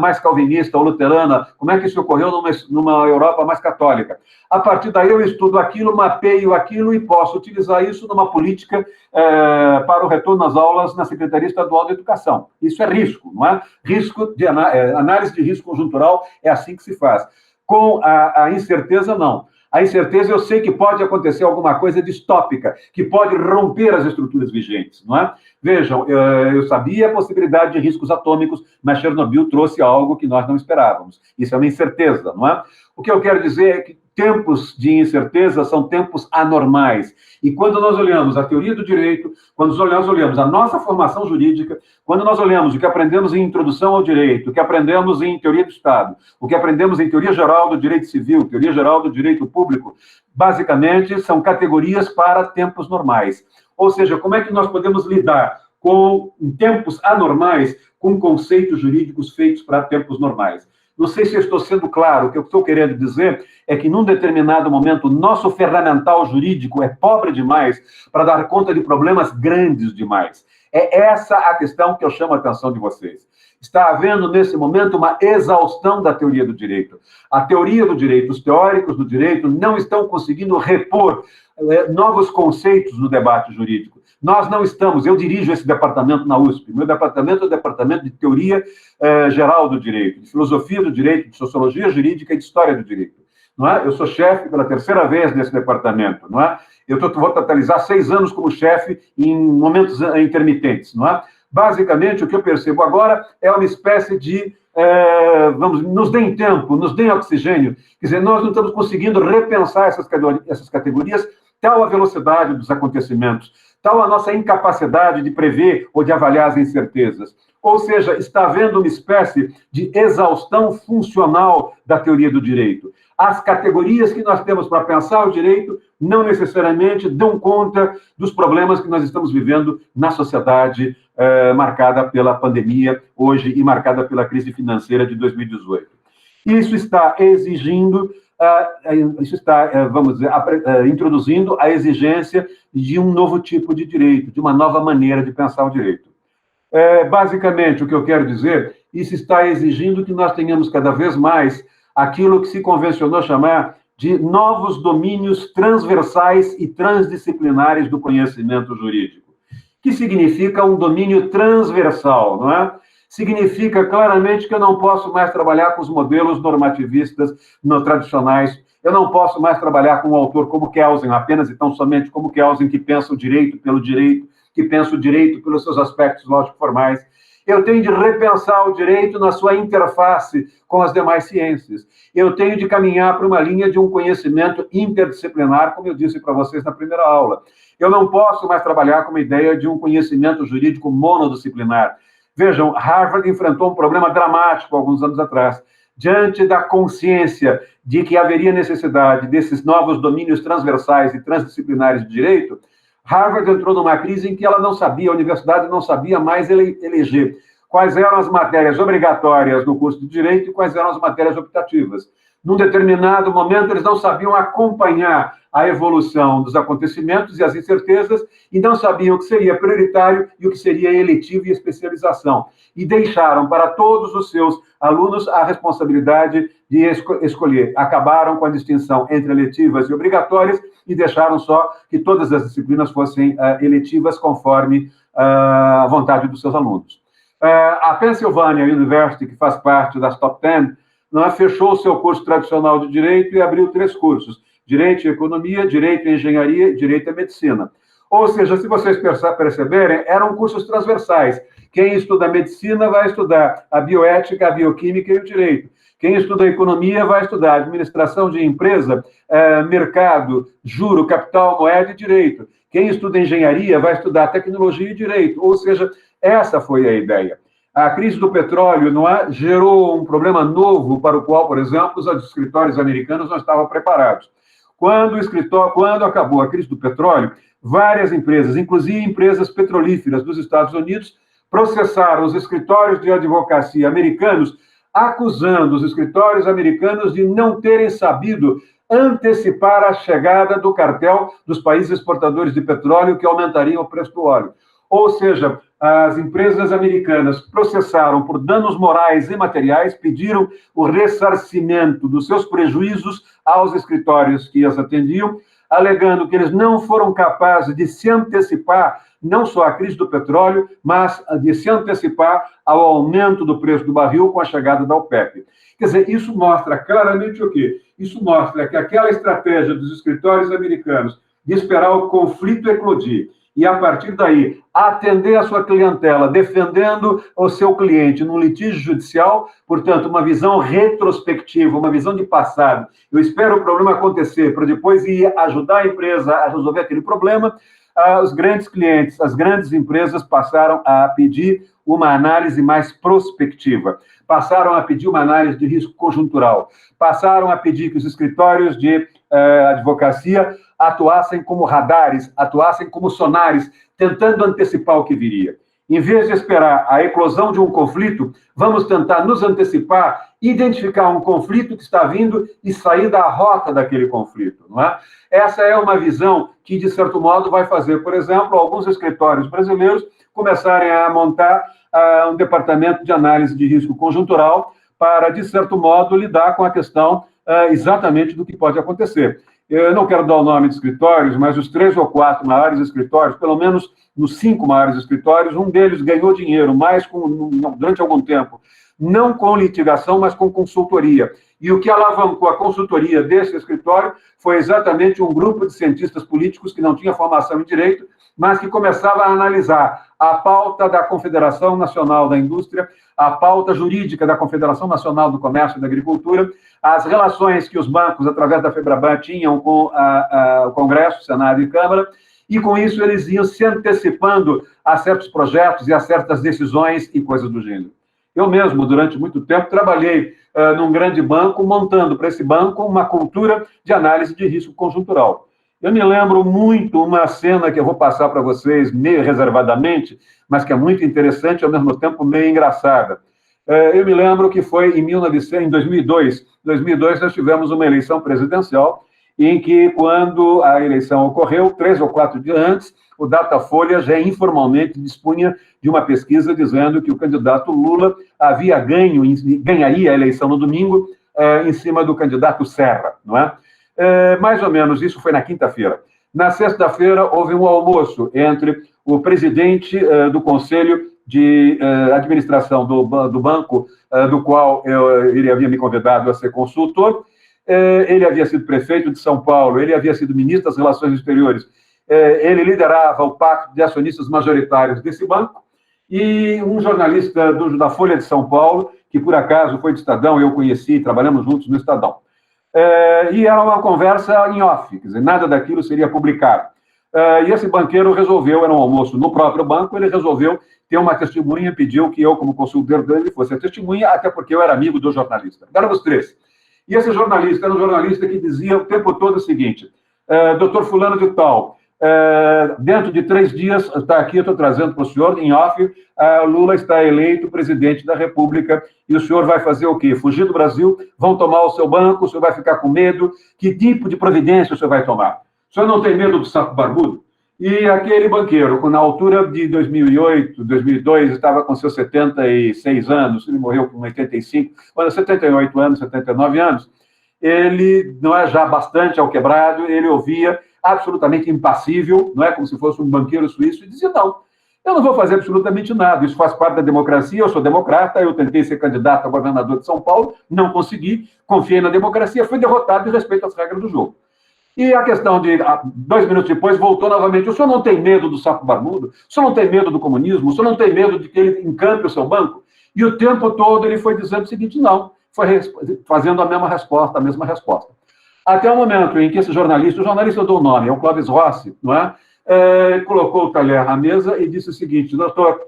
mais calvinista ou luterana? Como é que isso ocorreu numa Europa mais católica? A partir daí eu estudo aquilo, mapeio aquilo e posso utilizar isso numa política para o retorno às aulas na Secretaria Estadual de Educação. Isso é risco, não é? Risco de análise de risco conjuntural é assim que se faz. Com a incerteza, não. A incerteza, eu sei que pode acontecer alguma coisa distópica, que pode romper as estruturas vigentes, não é? Vejam, eu sabia a possibilidade de riscos atômicos, mas Chernobyl trouxe algo que nós não esperávamos. Isso é uma incerteza, não é? O que eu quero dizer é que tempos de incerteza são tempos anormais. E quando nós olhamos a teoria do direito, quando nós olhamos a nossa formação jurídica, quando nós olhamos o que aprendemos em introdução ao direito, o que aprendemos em teoria do Estado, o que aprendemos em teoria geral do direito civil, teoria geral do direito público, basicamente são categorias para tempos normais. Ou seja, como é que nós podemos lidar com, em tempos anormais, com conceitos jurídicos feitos para tempos normais? Não sei se eu estou sendo claro. O que eu estou querendo dizer é que, num determinado momento, o nosso ferramental jurídico é pobre demais para dar conta de problemas grandes demais. É essa a questão que eu chamo a atenção de vocês. Está havendo, nesse momento, uma exaustão da teoria do direito. A teoria do direito, os teóricos do direito não estão conseguindo repor novos conceitos no debate jurídico. Nós não estamos, eu dirijo esse departamento na USP, meu departamento é o departamento de teoria geral do direito, de filosofia do direito, de sociologia jurídica e de história do direito. Não é? Eu sou chefe pela terceira vez nesse departamento, não é? Vou totalizar 6 anos como chefe em momentos intermitentes, não é? Basicamente, o que eu percebo agora é uma espécie de, nos deem tempo, nos deem oxigênio. Quer dizer, nós não estamos conseguindo repensar essas categorias, tal a velocidade dos acontecimentos, tal a nossa incapacidade de prever ou de avaliar as incertezas. Ou seja, está havendo uma espécie de exaustão funcional da teoria do direito. As categorias que nós temos para pensar o direito não necessariamente dão conta dos problemas que nós estamos vivendo na sociedade marcada pela pandemia hoje e marcada pela crise financeira de 2018. Isso está exigindo, vamos dizer, introduzindo a exigência de um novo tipo de direito, de uma nova maneira de pensar o direito. Basicamente, o que eu quero dizer, isso está exigindo que nós tenhamos cada vez mais aquilo que se convencionou chamar de novos domínios transversais e transdisciplinares do conhecimento jurídico. Que significa um domínio transversal, não é? Significa claramente que eu não posso mais trabalhar com os modelos normativistas tradicionais, eu não posso mais trabalhar com um autor como Kelsen, apenas e tão somente como Kelsen, que pensa o direito pelo direito, que pensa o direito pelos seus aspectos lógico-formais. Eu tenho de repensar o direito na sua interface com as demais ciências. Eu tenho de caminhar para uma linha de um conhecimento interdisciplinar, como eu disse para vocês na primeira aula. Eu não posso mais trabalhar com a ideia de um conhecimento jurídico monodisciplinar. Vejam, Harvard enfrentou um problema dramático alguns anos atrás. Diante da consciência de que haveria necessidade desses novos domínios transversais e transdisciplinares de direito, Harvard entrou numa crise em que ela não sabia, a universidade não sabia mais eleger quais eram as matérias obrigatórias no curso de Direito e quais eram as matérias optativas. Num determinado momento, eles não sabiam acompanhar a evolução dos acontecimentos e as incertezas e não sabiam o que seria prioritário e o que seria eletivo e especialização. E deixaram para todos os seus alunos a responsabilidade de escolher. Acabaram com a distinção entre eletivas e obrigatórias e deixaram só que todas as disciplinas fossem eletivas conforme a vontade dos seus alunos. A Pennsylvania University, que faz parte das top 10, fechou o seu curso tradicional de Direito e abriu 3 cursos: Direito e Economia, Direito e Engenharia e Direito e Medicina. Ou seja, se vocês perceberem, eram cursos transversais. Quem estuda Medicina vai estudar a bioética, a bioquímica e o Direito. Quem estuda Economia vai estudar Administração de Empresa, Mercado, Juro, Capital, Moeda e Direito. Quem estuda Engenharia vai estudar Tecnologia e Direito. Ou seja, essa foi a ideia. A crise do petróleo gerou um problema novo para o qual, por exemplo, os escritórios americanos não estavam preparados. Quando acabou a crise do petróleo, várias empresas, inclusive empresas petrolíferas dos Estados Unidos, processaram os escritórios de advocacia americanos, acusando os escritórios americanos de não terem sabido antecipar a chegada do cartel dos países exportadores de petróleo que aumentariam o preço do óleo. Ou seja, as empresas americanas processaram por danos morais e materiais, pediram o ressarcimento dos seus prejuízos aos escritórios que as atendiam, alegando que eles não foram capazes de se antecipar não só à crise do petróleo, mas de se antecipar ao aumento do preço do barril com a chegada da OPEP. Quer dizer, isso mostra claramente o quê? Isso mostra que aquela estratégia dos escritórios americanos de esperar o conflito eclodir e, a partir daí, atender a sua clientela, defendendo o seu cliente num litígio judicial, portanto, uma visão retrospectiva, uma visão de passado. Eu espero o problema acontecer para depois ir ajudar a empresa a resolver aquele problema. Os grandes clientes, as grandes empresas passaram a pedir uma análise mais prospectiva, passaram a pedir uma análise de risco conjuntural, passaram a pedir que os escritórios de advocacia atuassem como radares, atuassem como sonares, tentando antecipar o que viria. Em vez de esperar a eclosão de um conflito, vamos tentar nos antecipar, identificar um conflito que está vindo e sair da rota daquele conflito, não é? Essa é uma visão que, de certo modo, vai fazer, por exemplo, alguns escritórios brasileiros começarem a montar um departamento de análise de risco conjuntural para, de certo modo, lidar com a questão exatamente do que pode acontecer. Eu não quero dar o nome de escritórios, mas os 3 ou 4 maiores escritórios, pelo menos nos 5 maiores escritórios, um deles ganhou dinheiro durante algum tempo, não com litigação, mas com consultoria. E o que alavancou a consultoria desse escritório foi exatamente um grupo de cientistas políticos que não tinha formação em direito mas que começava a analisar a pauta da Confederação Nacional da Indústria, a pauta jurídica da Confederação Nacional do Comércio e da Agricultura, as relações que os bancos, através da FEBRABAN, tinham com o Congresso, Senado e Câmara, e com isso eles iam se antecipando a certos projetos e a certas decisões e coisas do gênero. Eu mesmo, durante muito tempo, trabalhei num grande banco, montando para esse banco uma cultura de análise de risco conjuntural. Eu me lembro muito uma cena que eu vou passar para vocês meio reservadamente, mas que é muito interessante e, ao mesmo tempo, meio engraçada. Eu me lembro que foi em 2002. Em 2002, nós tivemos uma eleição presidencial em que, quando a eleição ocorreu, 3 ou 4 dias antes, o Datafolha já informalmente dispunha de uma pesquisa dizendo que o candidato Lula havia ganharia a eleição no domingo em cima do candidato Serra, não é? Mais ou menos, isso foi na quinta-feira. Na sexta-feira, houve um almoço entre o presidente do Conselho de Administração do banco, do qual ele havia me convidado a ser consultor. Ele havia sido prefeito de São Paulo, ele havia sido ministro das Relações Exteriores, ele liderava o pacto de acionistas majoritários desse banco, e um jornalista da Folha de São Paulo, que por acaso foi do Estadão, eu conheci, trabalhamos juntos no Estadão. E era uma conversa em off, quer dizer, nada daquilo seria publicado. E esse banqueiro resolveu, era um almoço no próprio banco, ele resolveu ter uma testemunha, pediu que eu, como consultor dele, fosse a testemunha, até porque eu era amigo do jornalista. Éramos 3. E esse jornalista era um jornalista que dizia o tempo todo o seguinte: doutor fulano de tal, dentro de 3 dias, está aqui, eu estou trazendo para o senhor, em off, Lula está eleito presidente da República, e o senhor vai fazer o quê? Fugir do Brasil? Vão tomar o seu banco? O senhor vai ficar com medo? Que tipo de providência o senhor vai tomar? O senhor não tem medo do sapo barbudo? E aquele banqueiro, na altura de 2008, 2002, estava com seus 76 anos, ele morreu com 85, 78 anos, 79 anos, ele, não é já bastante ao quebrado, ele ouvia absolutamente impassível, não é como se fosse um banqueiro suíço, e dizia: não, eu não vou fazer absolutamente nada, isso faz parte da democracia, eu sou democrata, eu tentei ser candidato a governador de São Paulo, não consegui, confiei na democracia, fui derrotado em respeito às regras do jogo. E a questão de 2 minutos depois, voltou novamente: o senhor não tem medo do sapo barbudo? O senhor não tem medo do comunismo? O senhor não tem medo de que ele encampe o seu banco? E o tempo todo ele foi dizendo o seguinte: não, foi fazendo a mesma resposta. Até o momento em que esse jornalista, o jornalista eu dou o nome, é o Clóvis Rossi, não é? Colocou o talher à mesa e disse o seguinte: doutor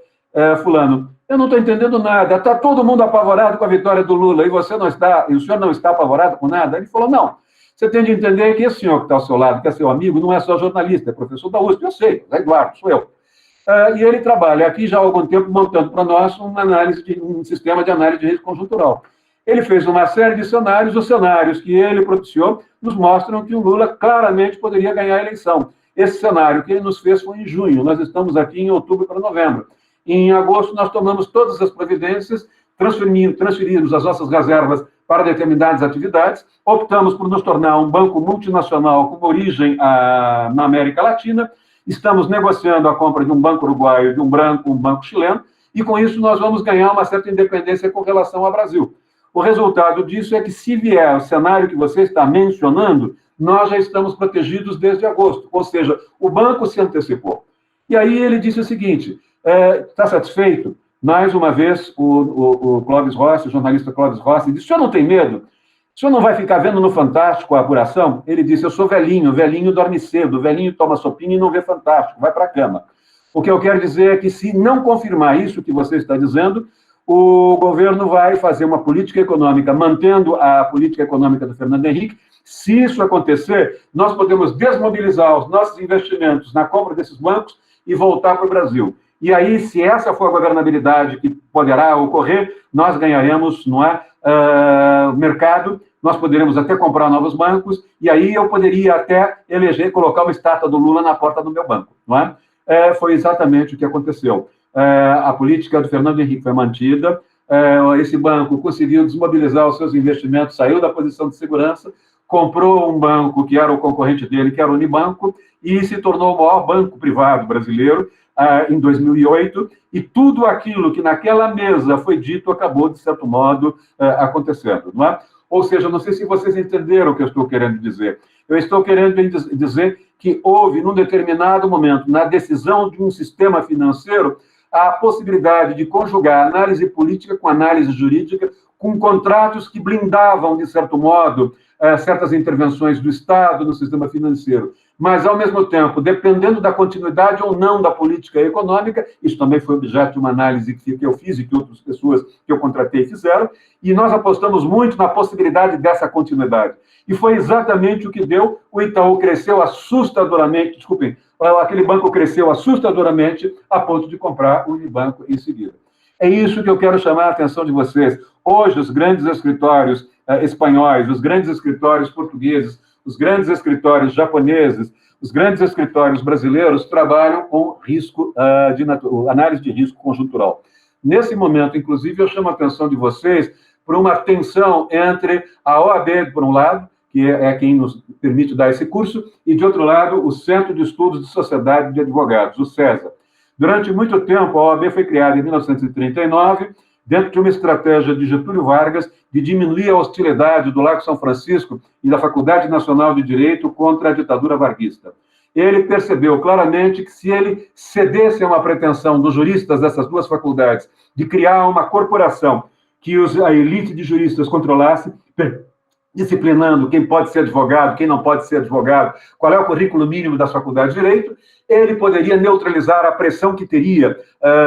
fulano, eu não estou entendendo nada, está todo mundo apavorado com a vitória do Lula, e você não está, e o senhor não está apavorado com nada? Ele falou: não, você tem de entender que esse senhor que está ao seu lado, que é seu amigo, não é só jornalista, é professor da USP, eu sei, é Eduardo, sou eu. E ele trabalha aqui já há algum tempo montando para nós um sistema de análise de risco conjuntural. Ele fez uma série de cenários, os cenários que ele propiciou nos mostram que o Lula claramente poderia ganhar a eleição. Esse cenário que ele nos fez foi em junho, nós estamos aqui em outubro para novembro. Em agosto, nós tomamos todas as providências, transferimos as nossas reservas para determinadas atividades, optamos por nos tornar um banco multinacional com origem na América Latina, estamos negociando a compra de um banco uruguaio, de um banco chileno, e com isso nós vamos ganhar uma certa independência com relação ao Brasil. O resultado disso é que, se vier o cenário que você está mencionando, nós já estamos protegidos desde agosto, ou seja, o banco se antecipou. E aí ele disse o seguinte: está satisfeito? Mais uma vez, o Clóvis Rossi, o jornalista Clóvis Rossi, disse: o senhor não tem medo? O senhor não vai ficar vendo no Fantástico a apuração? Ele disse: eu sou velhinho, velhinho dorme cedo, velhinho toma sopinha e não vê Fantástico, vai para a cama. O que eu quero dizer é que, se não confirmar isso que você está dizendo, o governo vai fazer uma política econômica, mantendo a política econômica do Fernando Henrique. Se isso acontecer, nós podemos desmobilizar os nossos investimentos na compra desses bancos e voltar para o Brasil. E aí, se essa for a governabilidade que poderá ocorrer, nós ganharemos, não é, mercado, nós poderemos até comprar novos bancos, e aí eu poderia até colocar uma estátua do Lula na porta do meu banco, não é? Foi exatamente o que aconteceu. A política do Fernando Henrique foi mantida, esse banco conseguiu desmobilizar os seus investimentos, saiu da posição de segurança, comprou um banco que era o concorrente dele, que era o Unibanco, e se tornou o maior banco privado brasileiro em 2008, e tudo aquilo que naquela mesa foi dito acabou, de certo modo, acontecendo, não é? Ou seja, não sei se vocês entenderam o que eu estou querendo dizer. Eu estou querendo dizer que houve, num determinado momento, na decisão de um sistema financeiro, a possibilidade de conjugar análise política com análise jurídica, com contratos que blindavam, de certo modo, certas intervenções do Estado no sistema financeiro. Mas, ao mesmo tempo, dependendo da continuidade ou não da política econômica, isso também foi objeto de uma análise que eu fiz e que outras pessoas que eu contratei fizeram, e nós apostamos muito na possibilidade dessa continuidade. E foi exatamente o que deu. O Itaú cresceu assustadoramente, desculpem, aquele banco cresceu assustadoramente a ponto de comprar o Unibanco em seguida. É isso que eu quero chamar a atenção de vocês. Hoje, os grandes escritórios espanhóis, os grandes escritórios portugueses, os grandes escritórios japoneses, os grandes escritórios brasileiros trabalham com risco análise de risco conjuntural. Nesse momento, inclusive, eu chamo a atenção de vocês para uma tensão entre a OAB, por um lado, que é quem nos permite dar esse curso, e, de outro lado, o Centro de Estudos de Sociedade de Advogados, o CESA. Durante muito tempo, a OAB foi criada em 1939, dentro de uma estratégia de Getúlio Vargas de diminuir a hostilidade do Largo São Francisco e da Faculdade Nacional de Direito contra a ditadura varguista. Ele percebeu claramente que, se ele cedesse a uma pretensão dos juristas dessas duas faculdades de criar uma corporação que a elite de juristas controlasse, disciplinando quem pode ser advogado, quem não pode ser advogado, qual é o currículo mínimo das faculdades de Direito, ele poderia neutralizar a pressão que teria,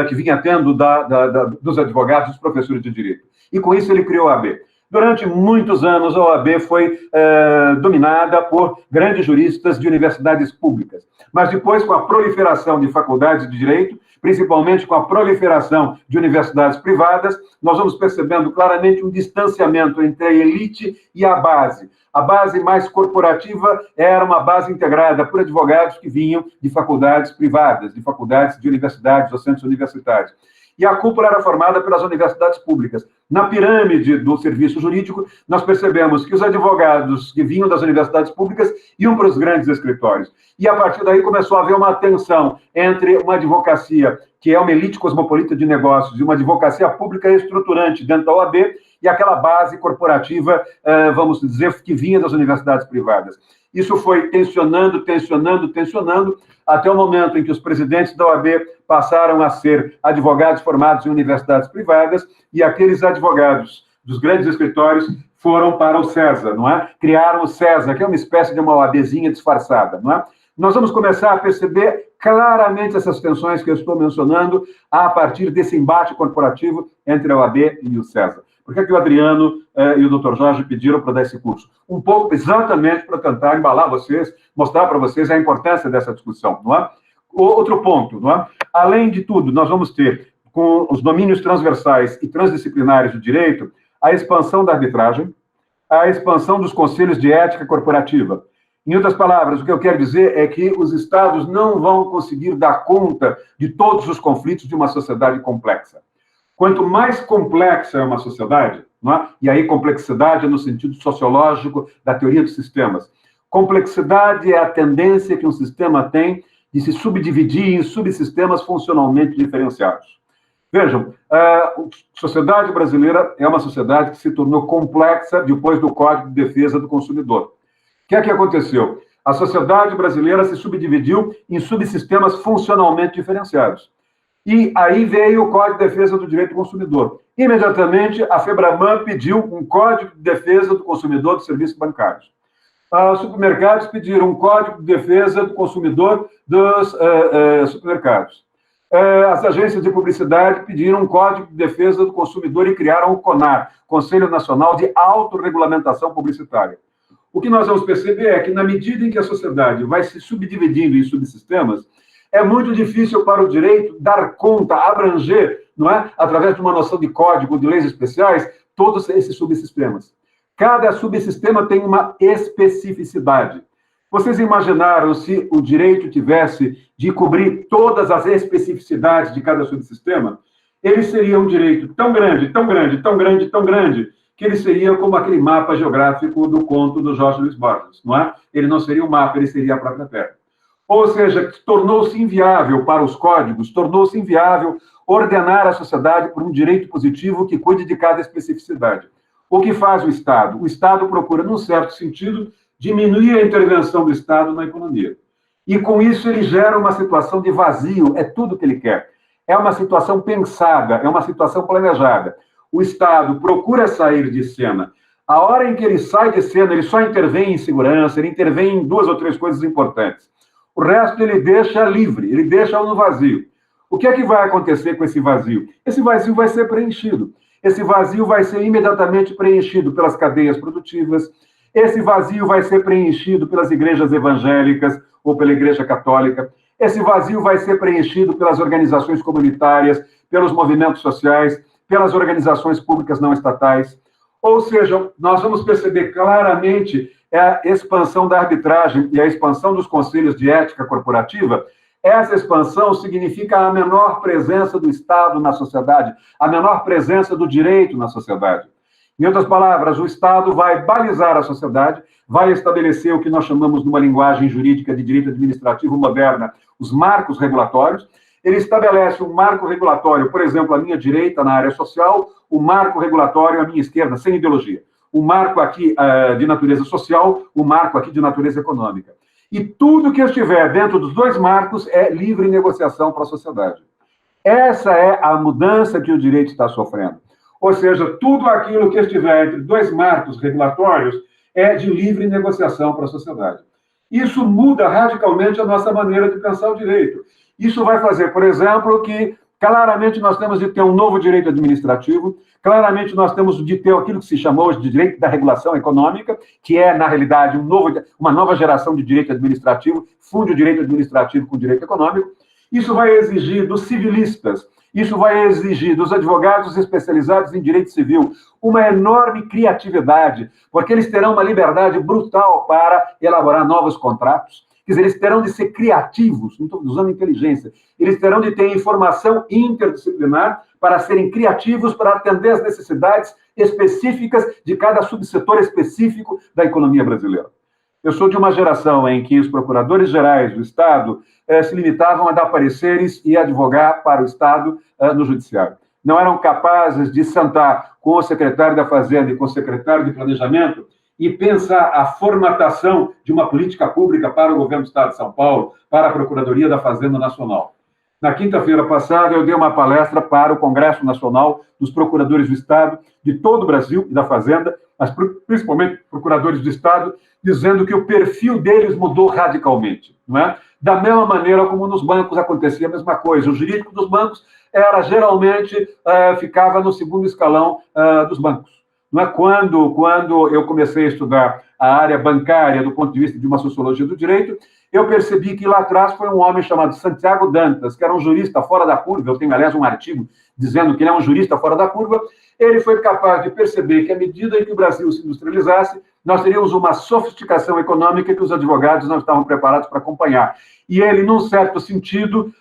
que vinha tendo dos advogados, dos professores de Direito. E com isso ele criou a OAB. Durante muitos anos, a OAB foi dominada por grandes juristas de universidades públicas. Mas depois, com a proliferação de faculdades de Direito, principalmente com a proliferação de universidades privadas, nós vamos percebendo claramente um distanciamento entre a elite e a base. A base mais corporativa era uma base integrada por advogados que vinham de faculdades privadas, de faculdades de universidades ou centros universitários. E a cúpula era formada pelas universidades públicas. Na pirâmide do serviço jurídico, nós percebemos que os advogados que vinham das universidades públicas iam para os grandes escritórios. E, a partir daí, começou a haver uma tensão entre uma advocacia, que é uma elite cosmopolita de negócios, e uma advocacia pública estruturante dentro da OAB, e aquela base corporativa, vamos dizer, que vinha das universidades privadas. Isso foi tensionando, até o momento em que os presidentes da OAB passaram a ser advogados formados em universidades privadas, e aqueles advogados dos grandes escritórios foram para o CESA, não é? Criaram o CESA, que é uma espécie de uma OABzinha disfarçada, não é? Nós vamos começar a perceber claramente essas tensões que eu estou mencionando a partir desse embate corporativo entre a OAB e o CESA. Por que é que o Adriano e o Dr. Jorge pediram para dar esse curso? Um pouco exatamente para tentar embalar vocês, mostrar para vocês a importância dessa discussão, não é? Outro ponto, não é? Além de tudo, nós vamos ter, com os domínios transversais e transdisciplinares do direito, a expansão da arbitragem, a expansão dos conselhos de ética corporativa. Em outras palavras, o que eu quero dizer é que os Estados não vão conseguir dar conta de todos os conflitos de uma sociedade complexa. Quanto mais complexa é uma sociedade, não é? E aí complexidade é no sentido sociológico da teoria dos sistemas. Complexidade é a tendência que um sistema tem de se subdividir em subsistemas funcionalmente diferenciados. Vejam, a sociedade brasileira é uma sociedade que se tornou complexa depois do Código de Defesa do Consumidor. O que é que aconteceu? A sociedade brasileira se subdividiu em subsistemas funcionalmente diferenciados. E aí veio o Código de Defesa do Direito do Consumidor. Imediatamente, a FEBRABAN pediu um Código de Defesa do Consumidor dos Serviços Bancários. Os supermercados pediram um Código de Defesa do Consumidor dos supermercados. As agências de publicidade pediram um Código de Defesa do Consumidor e criaram o CONAR, Conselho Nacional de Autorregulamentação Publicitária. O que nós vamos perceber é que, na medida em que a sociedade vai se subdividindo em subsistemas, é muito difícil para o direito dar conta, abranger, não é? Através de uma noção de código, de leis especiais, todos esses subsistemas. Cada subsistema tem uma especificidade. Vocês imaginaram se o direito tivesse de cobrir todas as especificidades de cada subsistema? Ele seria um direito tão grande, que ele seria como aquele mapa geográfico do conto do Jorge Luiz Borges, não é? Ele não seria um mapa, ele seria a própria Terra. Ou seja, tornou-se inviável para os códigos, tornou-se inviável ordenar a sociedade por um direito positivo que cuide de cada especificidade. O que faz o Estado? O Estado procura, num certo sentido, diminuir a intervenção do Estado na economia. E, com isso, ele gera uma situação de vazio, é tudo que ele quer. É uma situação pensada, é uma situação planejada. O Estado procura sair de cena. A hora em que ele sai de cena, ele só intervém em segurança, ele intervém em 2 ou 3 coisas importantes. O resto ele deixa livre, ele deixa no vazio. O que é que vai acontecer com esse vazio? Esse vazio vai ser preenchido. Esse vazio vai ser imediatamente preenchido pelas cadeias produtivas. Esse vazio vai ser preenchido pelas igrejas evangélicas ou pela Igreja Católica. Esse vazio vai ser preenchido pelas organizações comunitárias, pelos movimentos sociais, pelas organizações públicas não estatais. Ou seja, nós vamos perceber claramente a expansão da arbitragem e a expansão dos conselhos de ética corporativa. Essa expansão significa a menor presença do Estado na sociedade, a menor presença do direito na sociedade. Em outras palavras, o Estado vai balizar a sociedade, vai estabelecer o que nós chamamos, numa linguagem jurídica de direito administrativo moderna, os marcos regulatórios. Ele estabelece um marco regulatório, por exemplo, à minha direita, na área social, o marco regulatório à minha esquerda, sem ideologia. O marco aqui de natureza social, o marco aqui de natureza econômica. E tudo que estiver dentro dos 2 marcos é livre negociação para a sociedade. Essa é a mudança que o direito está sofrendo. Ou seja, tudo aquilo que estiver entre 2 marcos regulatórios é de livre negociação para a sociedade. Isso muda radicalmente a nossa maneira de pensar o direito. Isso vai fazer, por exemplo, que claramente nós temos de ter um novo direito administrativo, claramente nós temos de ter aquilo que se chamou hoje de direito da regulação econômica, que é, na realidade, uma nova geração de direito administrativo, funde o direito administrativo com o direito econômico. Isso vai exigir dos civilistas, isso vai exigir dos advogados especializados em direito civil uma enorme criatividade, porque eles terão uma liberdade brutal para elaborar novos contratos. Quer dizer, eles terão de ser criativos, não estou usando inteligência, eles terão de ter informação interdisciplinar para serem criativos, para atender às necessidades específicas de cada subsetor específico da economia brasileira. Eu sou de uma geração em que os procuradores gerais do Estado se limitavam a dar pareceres e advogar para o Estado no judiciário. Não eram capazes de sentar com o secretário da Fazenda e com o secretário de Planejamento e pensar a formatação de uma política pública para o governo do Estado de São Paulo, para a Procuradoria da Fazenda Nacional. Na quinta-feira passada, eu dei uma palestra para o Congresso Nacional dos Procuradores do Estado de todo o Brasil e da Fazenda, mas principalmente procuradores do Estado, dizendo que o perfil deles mudou radicalmente, não é? Da mesma maneira como nos bancos acontecia a mesma coisa. O jurídico dos bancos geralmente ficava no segundo escalão dos bancos. Não é? Quando eu comecei a estudar a área bancária do ponto de vista de uma sociologia do direito, eu percebi que lá atrás foi um homem chamado Santiago Dantas, que era um jurista fora da curva. Eu tenho, aliás, um artigo dizendo que ele é um jurista fora da curva. Ele foi capaz de perceber que, à medida em que o Brasil se industrializasse, nós teríamos uma sofisticação econômica que os advogados não estavam preparados para acompanhar. E ele, num certo sentido,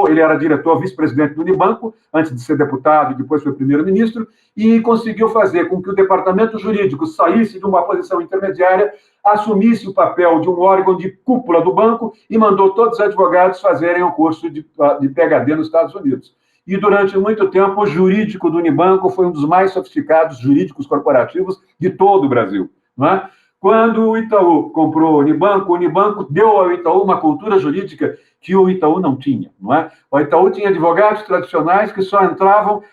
ele era diretor, vice-presidente do Unibanco, antes de ser deputado e depois foi primeiro-ministro, e conseguiu fazer com que o departamento jurídico saísse de uma posição intermediária, assumisse o papel de um órgão de cúpula do banco e mandou todos os advogados fazerem um curso de PhD nos Estados Unidos. E, durante muito tempo, o jurídico do Unibanco foi um dos mais sofisticados jurídicos corporativos de todo o Brasil. Não é? Quando o Itaú comprou o Unibanco deu ao Itaú uma cultura jurídica que o Itaú não tinha. Não é? O Itaú tinha advogados tradicionais que só entravam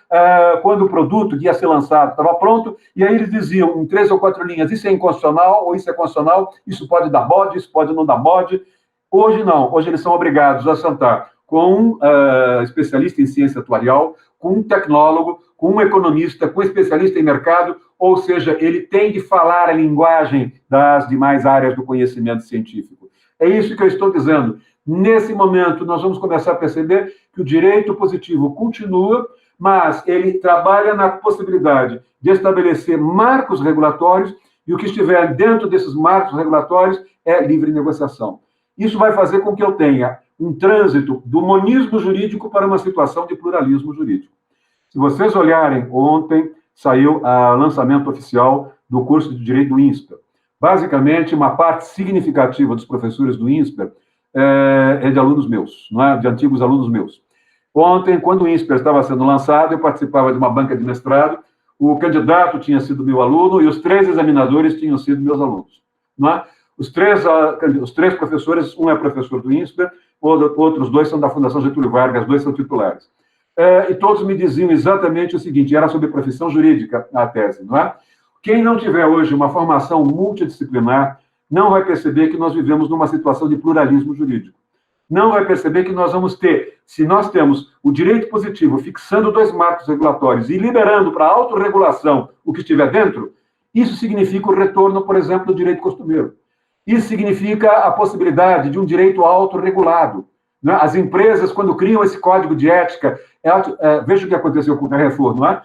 quando o produto ia ser lançado, estava pronto, e aí eles diziam, em 3 ou 4 linhas, isso é inconstitucional ou isso é constitucional, isso pode dar bode, isso pode não dar bode. Hoje não, hoje eles são obrigados a sentar com um especialista em ciência atuarial, com um tecnólogo, com um economista, com um especialista em mercado, ou seja, ele tem de falar a linguagem das demais áreas do conhecimento científico. É isso que eu estou dizendo. Nesse momento, nós vamos começar a perceber que o direito positivo continua, mas ele trabalha na possibilidade de estabelecer marcos regulatórios, e o que estiver dentro desses marcos regulatórios é livre negociação. Isso vai fazer com que eu tenha um trânsito do monismo jurídico para uma situação de pluralismo jurídico. Se vocês olharem, ontem saiu o lançamento oficial do curso de Direito do INSPER. Basicamente, uma parte significativa dos professores do INSPER é de alunos meus, não é? De antigos alunos meus. Ontem, quando o INSPER estava sendo lançado, eu participava de uma banca de mestrado, o candidato tinha sido meu aluno e os 3 examinadores tinham sido meus alunos. Não é? Os três professores, um é professor do INSPER, outros dois são da Fundação Getúlio Vargas, dois são titulares. E todos me diziam exatamente o seguinte, era sobre profissão jurídica a tese, não é? Quem não tiver hoje uma formação multidisciplinar não vai perceber que nós vivemos numa situação de pluralismo jurídico. Não vai perceber que nós vamos ter, se nós temos o direito positivo fixando 2 marcos regulatórios e liberando para a autorregulação o que estiver dentro, isso significa o retorno, por exemplo, do direito costumeiro. Isso significa a possibilidade de um direito autorregulado. Né? As empresas, quando criam esse código de ética, veja o que aconteceu com o Carrefour, não é?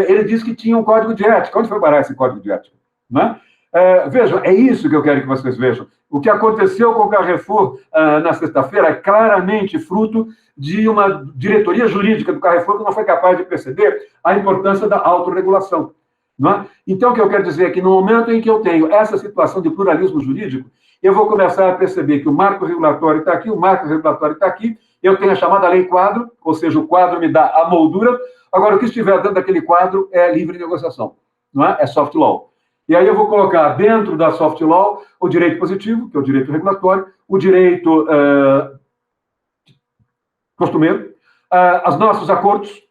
Ele disse que tinha um código de ética. Onde foi parar esse código de ética? Não é? Vejam, é isso que eu quero que vocês vejam. O que aconteceu com o Carrefour na sexta-feira é claramente fruto de uma diretoria jurídica do Carrefour que não foi capaz de perceber a importância da autorregulação. Não é? Então, o que eu quero dizer é que no momento em que eu tenho essa situação de pluralismo jurídico, eu vou começar a perceber que o marco regulatório está aqui, o marco regulatório está aqui, eu tenho a chamada lei quadro, ou seja, o quadro me dá a moldura, agora o que estiver dentro daquele quadro é livre negociação, não é? É soft law. E aí eu vou colocar dentro da soft law o direito positivo, que é o direito regulatório, o direito costumeiro, os nossos acordos,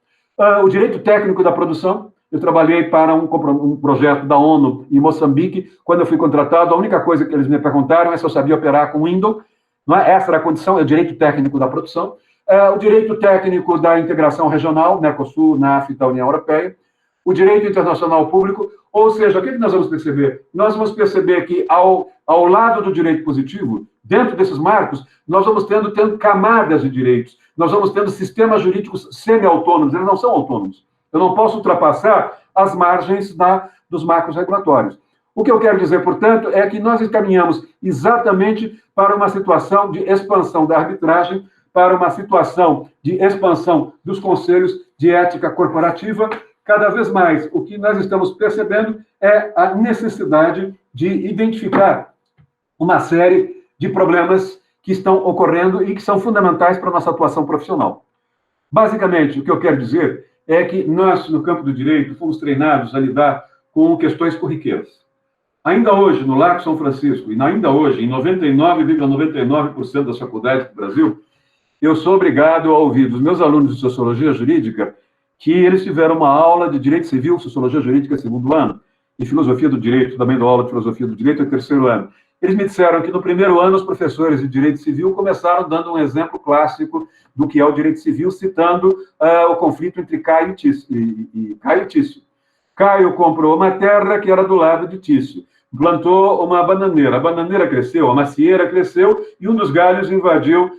o direito técnico da produção. Eu trabalhei para um projeto da ONU em Moçambique. Quando eu fui contratado, a única coisa que eles me perguntaram é se eu sabia operar com Windows. Não é? Essa era a condição, é o direito técnico da produção. O direito técnico da integração regional, Mercosul, NAFTA, União Europeia. O direito internacional público. Ou seja, o que nós vamos perceber? Nós vamos perceber que, ao lado do direito positivo, dentro desses marcos, nós vamos tendo camadas de direitos. Nós vamos tendo sistemas jurídicos semi-autônomos. Eles não são autônomos. Eu não posso ultrapassar as margens dos marcos regulatórios. O que eu quero dizer, portanto, é que nós encaminhamos exatamente para uma situação de expansão da arbitragem, para uma situação de expansão dos conselhos de ética corporativa. Cada vez mais, o que nós estamos percebendo é a necessidade de identificar uma série de problemas que estão ocorrendo e que são fundamentais para a nossa atuação profissional. Basicamente, o que eu quero dizer é que nós, no campo do direito, fomos treinados a lidar com questões corriqueiras. Ainda hoje, no Largo São Francisco, e ainda hoje, em 99,99% das faculdades do Brasil, eu sou obrigado a ouvir dos meus alunos de Sociologia Jurídica que eles tiveram uma aula de Direito Civil, Sociologia Jurídica, segundo ano, e Filosofia do Direito, também dou aula de Filosofia do Direito, terceiro ano. Eles me disseram que no primeiro ano os professores de Direito Civil começaram dando um exemplo clássico do que é o Direito Civil, citando o conflito entre Caio e Tício. Caio comprou uma terra que era do lado de Tício, plantou uma bananeira, a bananeira cresceu, a macieira cresceu e um dos galhos invadiu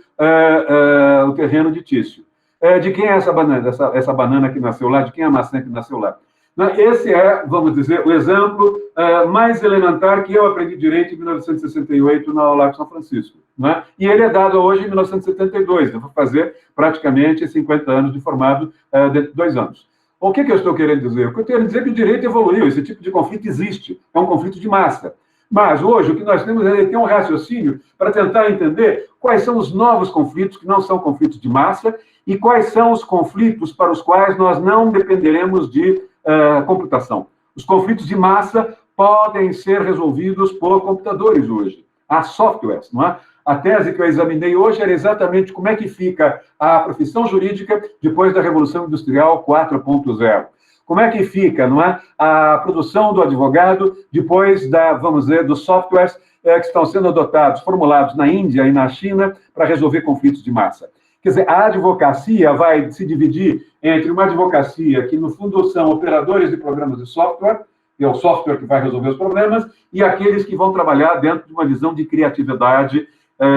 o terreno de Tício. De quem é essa banana que nasceu lá? De quem é a maçã que nasceu lá? Esse é, vamos dizer, o exemplo mais elementar que eu aprendi direito em 1968 na Largo São Francisco. Né? E ele é dado hoje em 1972. Eu vou fazer praticamente 50 anos de formado dentro de 2 anos. O que eu estou querendo dizer? O que eu quero dizer é que o direito evoluiu, esse tipo de conflito existe, é um conflito de massa. Mas hoje o que nós temos é ter um raciocínio para tentar entender quais são os novos conflitos que não são conflitos de massa e quais são os conflitos para os quais nós não dependeremos de computação. Os conflitos de massa podem ser resolvidos por computadores hoje. Há softwares, não é? A tese que eu examinei hoje era exatamente como é que fica a profissão jurídica depois da Revolução Industrial 4.0. Como é que fica, não é, a produção do advogado depois vamos dizer, dos softwares que estão sendo adotados, formulados na Índia e na China para resolver conflitos de massa. Quer dizer, a advocacia vai se dividir entre uma advocacia que, no fundo, são operadores de programas de software, que é o software que vai resolver os problemas, e aqueles que vão trabalhar dentro de uma visão de criatividade,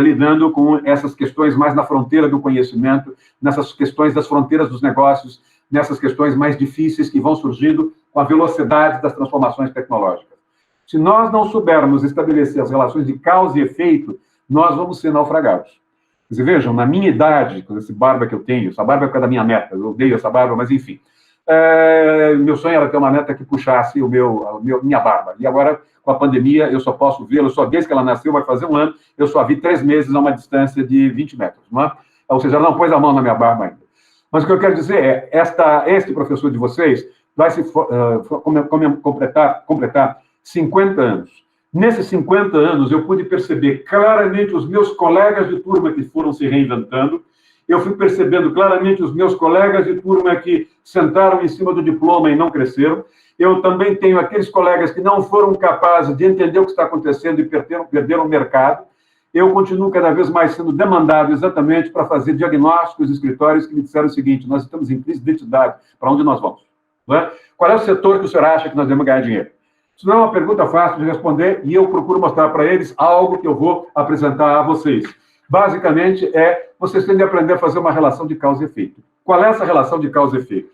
lidando com essas questões mais na fronteira do conhecimento, nessas questões das fronteiras dos negócios, nessas questões mais difíceis que vão surgindo com a velocidade das transformações tecnológicas. Se nós não soubermos estabelecer as relações de causa e efeito, nós vamos ser naufragados. Vocês vejam, na minha idade, com essa barba que eu tenho, essa barba é por causa da minha neta, eu odeio essa barba, mas enfim. Meu sonho era ter uma neta que puxasse minha barba. E agora, com a pandemia, eu só posso vê-la, só desde que ela nasceu, vai fazer 1 ano, eu só a vi 3 meses a uma distância de 20 metros. Não é? Ou seja, ela não pôs a mão na minha barba ainda. Mas o que eu quero dizer é, este professor de vocês vai se completar 50 anos. Nesses 50 anos, eu pude perceber claramente os meus colegas de turma que foram se reinventando, eu fui percebendo claramente os meus colegas de turma que sentaram em cima do diploma e não cresceram. Eu também tenho aqueles colegas que não foram capazes de entender o que está acontecendo e perderam o mercado. Eu continuo cada vez mais sendo demandado exatamente para fazer diagnósticos de escritórios que me disseram o seguinte: nós estamos em crise de identidade, para onde nós vamos? Não é? Qual é o setor que o senhor acha que nós devemos ganhar dinheiro? Isso não é uma pergunta fácil de responder e eu procuro mostrar para eles algo que eu vou apresentar a vocês. Basicamente, vocês têm de aprender a fazer uma relação de causa e efeito. Qual é essa relação de causa e efeito?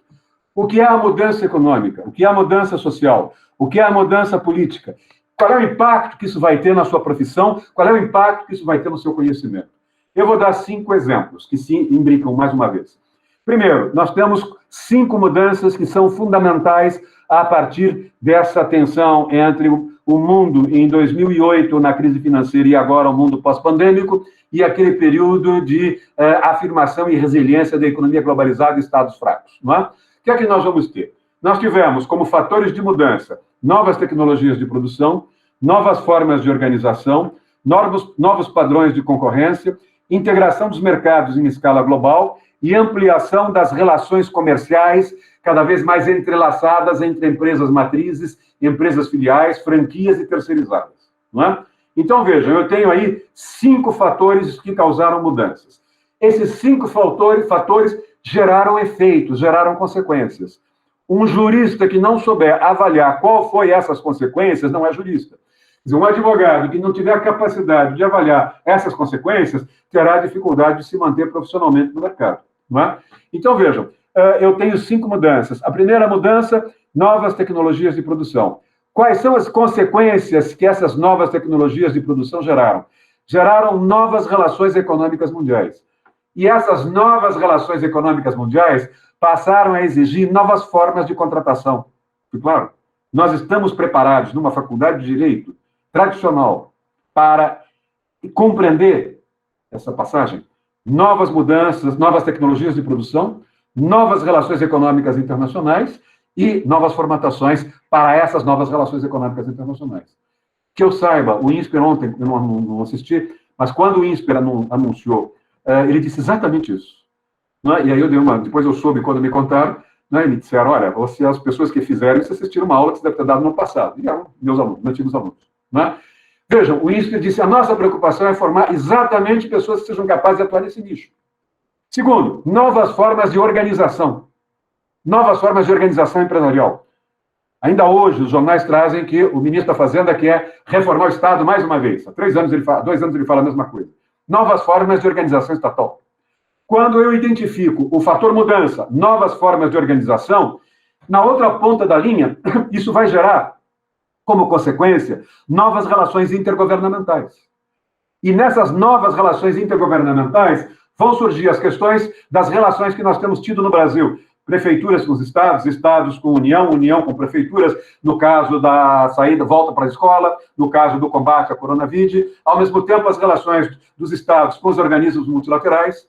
O que é a mudança econômica? O que é a mudança social? O que é a mudança política? Qual é o impacto que isso vai ter na sua profissão? Qual é o impacto que isso vai ter no seu conhecimento? Eu vou dar 5 exemplos que se imbricam mais uma vez. Primeiro, nós temos 5 mudanças que são fundamentais a partir dessa tensão entre o mundo em 2008, na crise financeira, e agora o mundo pós-pandêmico, e aquele período de afirmação e resiliência da economia globalizada e estados fracos. Não é? O que é que nós vamos ter? Nós tivemos como fatores de mudança novas tecnologias de produção, novas formas de organização, novos padrões de concorrência, integração dos mercados em escala global e ampliação das relações comerciais cada vez mais entrelaçadas entre empresas matrizes, empresas filiais, franquias e terceirizadas. Não é? Então, vejam, eu tenho aí 5 fatores que causaram mudanças. Esses 5 fatores geraram efeitos, geraram consequências. Um jurista que não souber avaliar qual foi essas consequências não é jurista. Quer dizer, um advogado que não tiver a capacidade de avaliar essas consequências terá dificuldade de se manter profissionalmente no mercado. Não é? Então, vejam, eu tenho 5 mudanças. A primeira mudança, novas tecnologias de produção. Quais são as consequências que essas novas tecnologias de produção geraram? Geraram novas relações econômicas mundiais. E essas novas relações econômicas mundiais passaram a exigir novas formas de contratação. E, claro, nós estamos preparados numa faculdade de Direito tradicional para compreender essa passagem? Novas mudanças, novas tecnologias de produção, novas relações econômicas internacionais e novas formatações para essas novas relações econômicas internacionais. Que eu saiba, o INSPER ontem, eu não assisti, mas quando o INSPER anunciou, ele disse exatamente isso. Né? E aí depois eu soube quando me contaram, né, e me disseram, olha, as pessoas que fizeram isso assistiram uma aula que você deve ter dado no passado. E eram meus alunos, meus antigos alunos. Né? Vejam, o INSPER disse, a nossa preocupação é formar exatamente pessoas que sejam capazes de atuar nesse nicho. Segundo, novas formas de organização. Novas formas de organização empresarial. Ainda hoje, os jornais trazem que o ministro da Fazenda quer reformar o Estado mais uma vez. Há 2 anos ele fala a mesma coisa. Novas formas de organização estatal. Quando eu identifico o fator mudança, novas formas de organização, na outra ponta da linha, isso vai gerar, como consequência, novas relações intergovernamentais. E nessas novas relações intergovernamentais vão surgir as questões das relações que nós temos tido no Brasil. Prefeituras com os estados, estados com União, União com prefeituras, no caso da volta para a escola, no caso do combate à coronavírus, ao mesmo tempo as relações dos estados com os organismos multilaterais.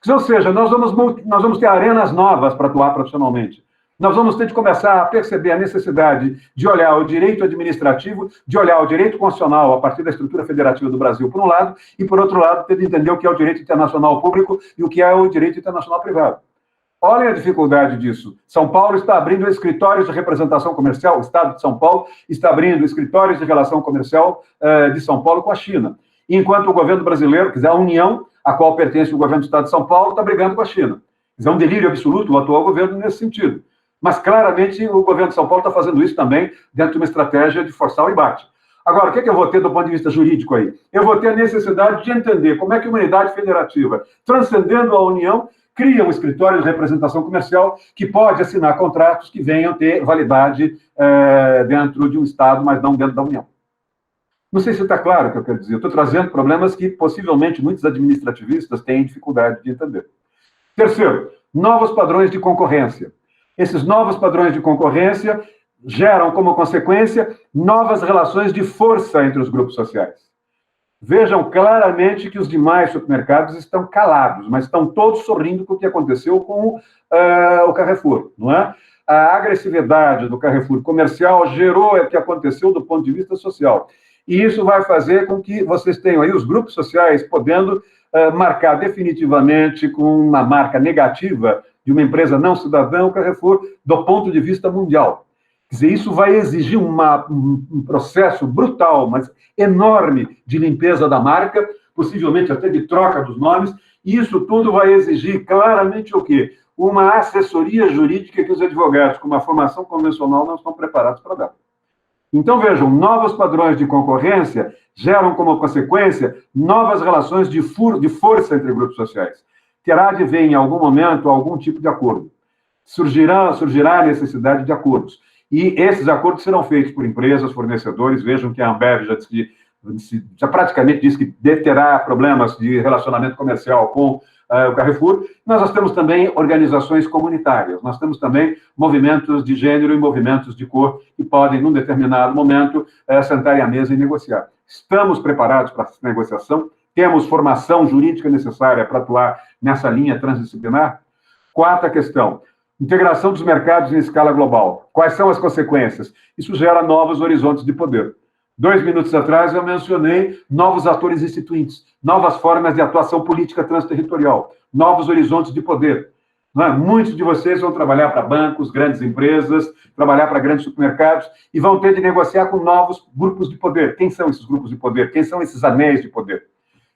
Ou seja, nós vamos ter arenas novas para atuar profissionalmente. Nós vamos ter de começar a perceber a necessidade de olhar o direito administrativo, de olhar o direito constitucional a partir da estrutura federativa do Brasil, por um lado, e, por outro lado, ter de entender o que é o direito internacional público e o que é o direito internacional privado. Olhem a dificuldade disso. São Paulo está abrindo escritórios de representação comercial, o Estado de São Paulo está abrindo escritórios de relação comercial de São Paulo com a China. Enquanto o governo brasileiro, quer dizer, a União, a qual pertence o governo do Estado de São Paulo, está brigando com a China. Quer dizer, é um delírio absoluto o atual governo nesse sentido. Mas, claramente, o governo de São Paulo está fazendo isso também dentro de uma estratégia de forçar o embate. Agora, o que eu vou ter do ponto de vista jurídico aí? Eu vou ter a necessidade de entender como é que uma unidade federativa, transcendendo a União, cria um escritório de representação comercial que pode assinar contratos que venham ter validade dentro de um Estado, mas não dentro da União. Não sei se está claro o que eu quero dizer. Eu estou trazendo problemas que, possivelmente, muitos administrativistas têm dificuldade de entender. Terceiro, novos padrões de concorrência. Esses novos padrões de concorrência geram, como consequência, novas relações de força entre os grupos sociais. Vejam claramente que os demais supermercados estão calados, mas estão todos sorrindo com o que aconteceu com o Carrefour, não é? A agressividade do Carrefour comercial gerou o que aconteceu do ponto de vista social. e isso vai fazer com que vocês tenham aí os grupos sociais podendo marcar definitivamente com uma marca negativa de uma empresa não cidadã, o Carrefour, do ponto de vista mundial. Quer dizer, isso vai exigir um processo brutal, mas enorme, de limpeza da marca, possivelmente até de troca dos nomes, e isso tudo vai exigir claramente o quê? Uma assessoria jurídica que os advogados com uma formação convencional não estão preparados para dar. Então, vejam, novos padrões de concorrência geram como consequência novas relações de força entre grupos sociais. Terá de ver, em algum momento, algum tipo de acordo. Surgirá a necessidade de acordos. E esses acordos serão feitos por empresas, fornecedores. Vejam que a Ambev já praticamente disse que terá problemas de relacionamento comercial com o Carrefour. Nós temos também organizações comunitárias, nós temos também movimentos de gênero e movimentos de cor que podem, num determinado momento, sentar à mesa e negociar. Estamos preparados para essa negociação? Temos formação jurídica necessária para atuar nessa linha transdisciplinar? Quarta questão, integração dos mercados em escala global. Quais são as consequências? Isso gera novos horizontes de poder. 2 minutos atrás eu mencionei novos atores instituintes, novas formas de atuação política transterritorial, novos horizontes de poder. Não é? Muitos de vocês vão trabalhar para bancos, grandes empresas, trabalhar para grandes supermercados e vão ter de negociar com novos grupos de poder. Quem são esses grupos de poder? Quem são esses anéis de poder?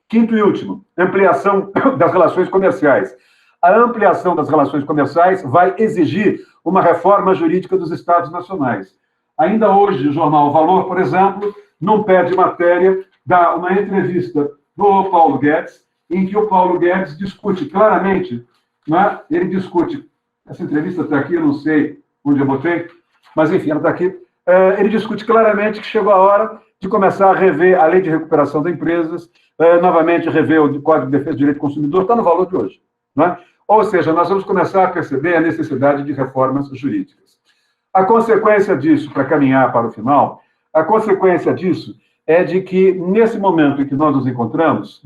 Quinto e último, ampliação das relações comerciais. A ampliação das relações comerciais vai exigir uma reforma jurídica dos Estados nacionais. Ainda hoje, o jornal Valor, por exemplo, não perde matéria, dá uma entrevista do Paulo Guedes, em que o Paulo Guedes discute claramente, né? Ele discute, essa entrevista está aqui, eu não sei onde eu botei, mas enfim, ela está aqui. Ele discute claramente que chegou a hora de começar a rever a lei de recuperação das empresas, novamente rever o Código de Defesa do Direito do Consumidor, está no Valor de hoje. Né? Ou seja, nós vamos começar a perceber a necessidade de reformas jurídicas. A consequência disso, para caminhar para o final, a consequência disso é de que, nesse momento em que nós nos encontramos,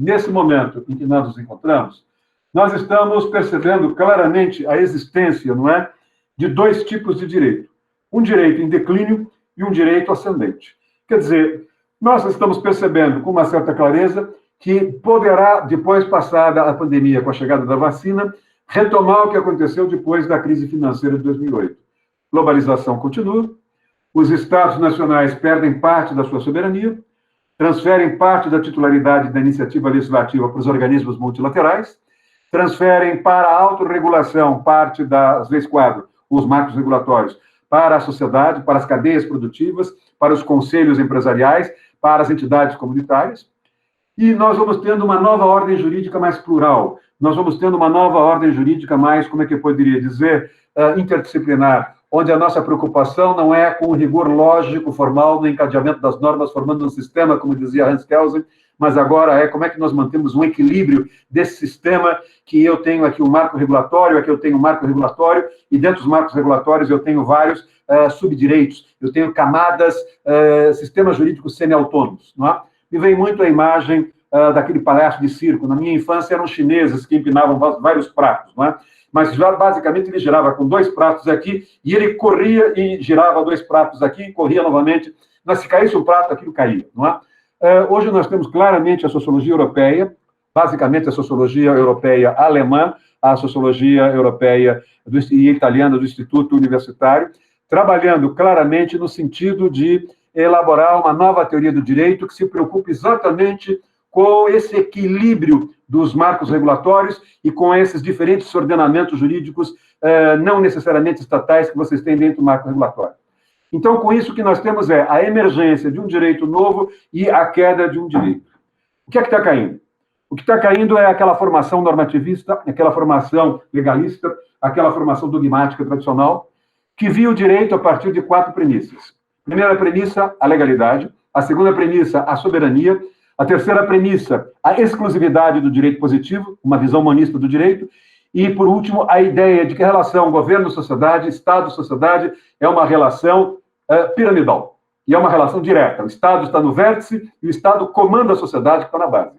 nós estamos percebendo claramente a existência, não é, de 2 tipos de direito. Um direito em declínio e um direito ascendente. Quer dizer, nós estamos percebendo com uma certa clareza que poderá, depois passada a pandemia com a chegada da vacina, retomar o que aconteceu depois da crise financeira de 2008. Globalização continua, os Estados nacionais perdem parte da sua soberania, transferem parte da titularidade da iniciativa legislativa para os organismos multilaterais, transferem para a autorregulação parte das leis quadro, os marcos regulatórios, para a sociedade, para as cadeias produtivas, para os conselhos empresariais, para as entidades comunitárias. E nós vamos tendo uma nova ordem jurídica mais plural, nós vamos tendo uma nova ordem jurídica mais, como é que eu poderia dizer, interdisciplinar, onde a nossa preocupação não é com o rigor lógico, formal, no encadeamento das normas, formando um sistema, como dizia Hans Kelsen, mas agora é como é que nós mantemos um equilíbrio desse sistema, que eu tenho aqui um marco regulatório, aqui eu tenho um marco regulatório, e dentro dos marcos regulatórios eu tenho vários subdireitos, eu tenho camadas, sistemas jurídicos semi-autônomos. Não é? Me vem muito a imagem daquele palhaço de circo. Na minha infância eram chineses que empinavam vários pratos, não é? Mas já, basicamente ele girava com 2 pratos aqui, e ele corria e girava 2 pratos aqui, e corria novamente. Mas se caísse um prato, aquilo caía, não é? Hoje nós temos claramente a sociologia europeia, basicamente a sociologia europeia alemã, a sociologia europeia e italiana do Instituto Universitário, trabalhando claramente no sentido de elaborar uma nova teoria do direito que se preocupe exatamente com esse equilíbrio dos marcos regulatórios e com esses diferentes ordenamentos jurídicos, não necessariamente estatais, que vocês têm dentro do marco regulatório. Então, com isso, o que nós temos é a emergência de um direito novo e a queda de um direito. O que é que está caindo? O que está caindo é aquela formação normativista, aquela formação legalista, aquela formação dogmática tradicional, que via o direito a partir de 4 premissas. Primeira premissa, a legalidade. A segunda premissa, a soberania. A terceira premissa, a exclusividade do direito positivo, uma visão humanista do direito. E, por último, a ideia de que a relação governo-sociedade, Estado-sociedade, é uma relação piramidal. E é uma relação direta. O Estado está no vértice e o Estado comanda a sociedade que está na base.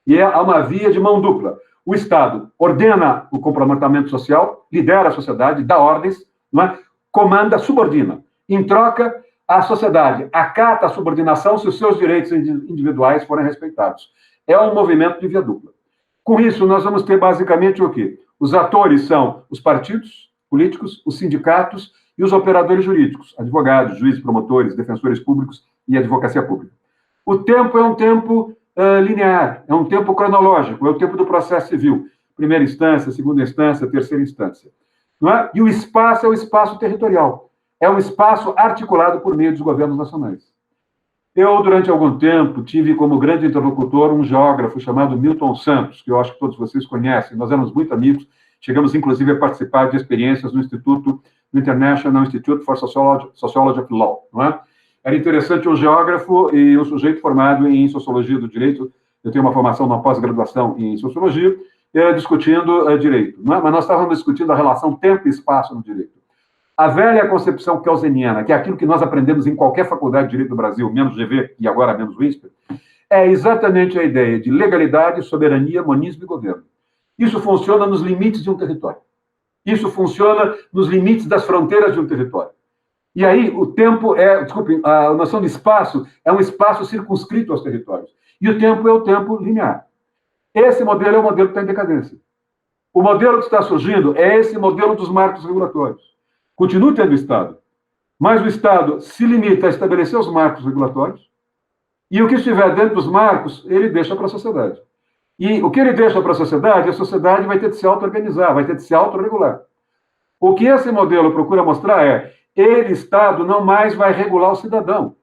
E há uma via de mão dupla. O Estado ordena o comportamento social, lidera a sociedade, dá ordens, não é? Comanda, subordina. Em troca, a sociedade acata a subordinação se os seus direitos individuais forem respeitados. É um movimento de via dupla. Com isso, nós vamos ter basicamente o quê? Os atores são os partidos políticos, os sindicatos e os operadores jurídicos, advogados, juízes, promotores, defensores públicos e advocacia pública. O tempo é um tempo linear, é um tempo cronológico, é o tempo do processo civil. Primeira instância, segunda instância, terceira instância. Não é? E o espaço é o espaço territorial. É um espaço articulado por meio dos governos nacionais. Eu, durante algum tempo, tive como grande interlocutor um geógrafo chamado Milton Santos, que eu acho que todos vocês conhecem. Nós éramos muito amigos, chegamos, inclusive, a participar de experiências no Instituto, no International Institute for Sociology of Law. Não é? Era interessante um geógrafo e um sujeito formado em Sociologia do Direito. Eu tenho uma formação, uma pós-graduação em Sociologia, discutindo direito. Não é? Mas nós estávamos discutindo a relação tempo e espaço no direito. A velha concepção kelseniana, que é aquilo que nós aprendemos em qualquer faculdade de direito do Brasil, menos GV e agora menos WISP, é exatamente a ideia de legalidade, soberania, monismo e governo. Isso funciona nos limites de um território. Isso funciona nos limites das fronteiras de um território. E aí, o tempo a noção de espaço é um espaço circunscrito aos territórios. E o tempo é o tempo linear. Esse modelo é o modelo que está em decadência. O modelo que está surgindo é esse modelo dos marcos regulatórios. Continua tendo o Estado, mas o Estado se limita a estabelecer os marcos regulatórios e o que estiver dentro dos marcos, ele deixa para a sociedade. E o que ele deixa para a sociedade vai ter de se auto-organizar, vai ter de se autorregular. O que esse modelo procura mostrar é ele, Estado, não mais vai regular o cidadão.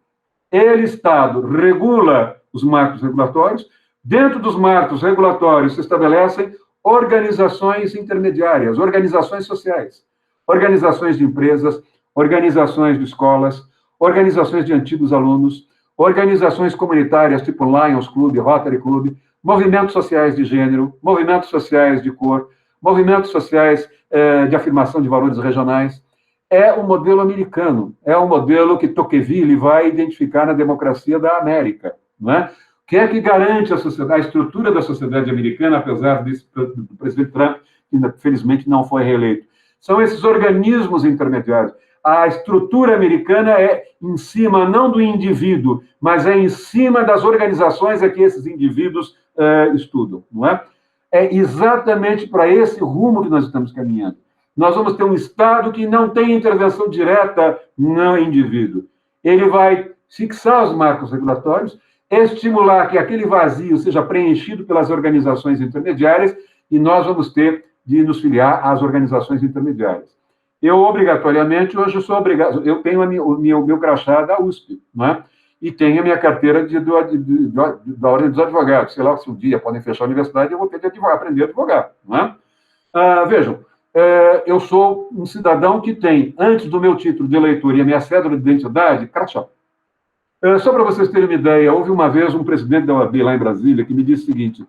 Ele, Estado, regula os marcos regulatórios. Dentro dos marcos regulatórios se estabelecem organizações intermediárias, organizações sociais, organizações de empresas, organizações de escolas, organizações de antigos alunos, organizações comunitárias tipo Lions Club, Rotary Club, movimentos sociais de gênero, movimentos sociais de cor, movimentos sociais de afirmação de valores regionais. É um modelo americano, é um modelo que Tocqueville vai identificar na democracia da América. Não é? O que é que garante a estrutura da sociedade americana, apesar do presidente Trump, que felizmente não foi reeleito? São esses organismos intermediários. A estrutura americana é em cima, não do indivíduo, mas é em cima das organizações a que esses indivíduos estudam, não é? É exatamente para esse rumo que nós estamos caminhando. Nós vamos ter um Estado que não tem intervenção direta no indivíduo. Ele vai fixar os marcos regulatórios, estimular que aquele vazio seja preenchido pelas organizações intermediárias e nós vamos ter de nos filiar às organizações intermediárias. Eu, obrigatoriamente, hoje sou obrigado, eu tenho o meu crachá da USP, não é? E tenho a minha carteira da Ordem dos Advogados. Sei lá, se um dia podem fechar a universidade, eu vou ter que aprender a advogar, não é? Vejam, eu sou um cidadão que tem, antes do meu título de eleitor e a minha cédula de identidade, crachá. Só para vocês terem uma ideia, houve uma vez um presidente da OAB lá em Brasília que me disse o seguinte: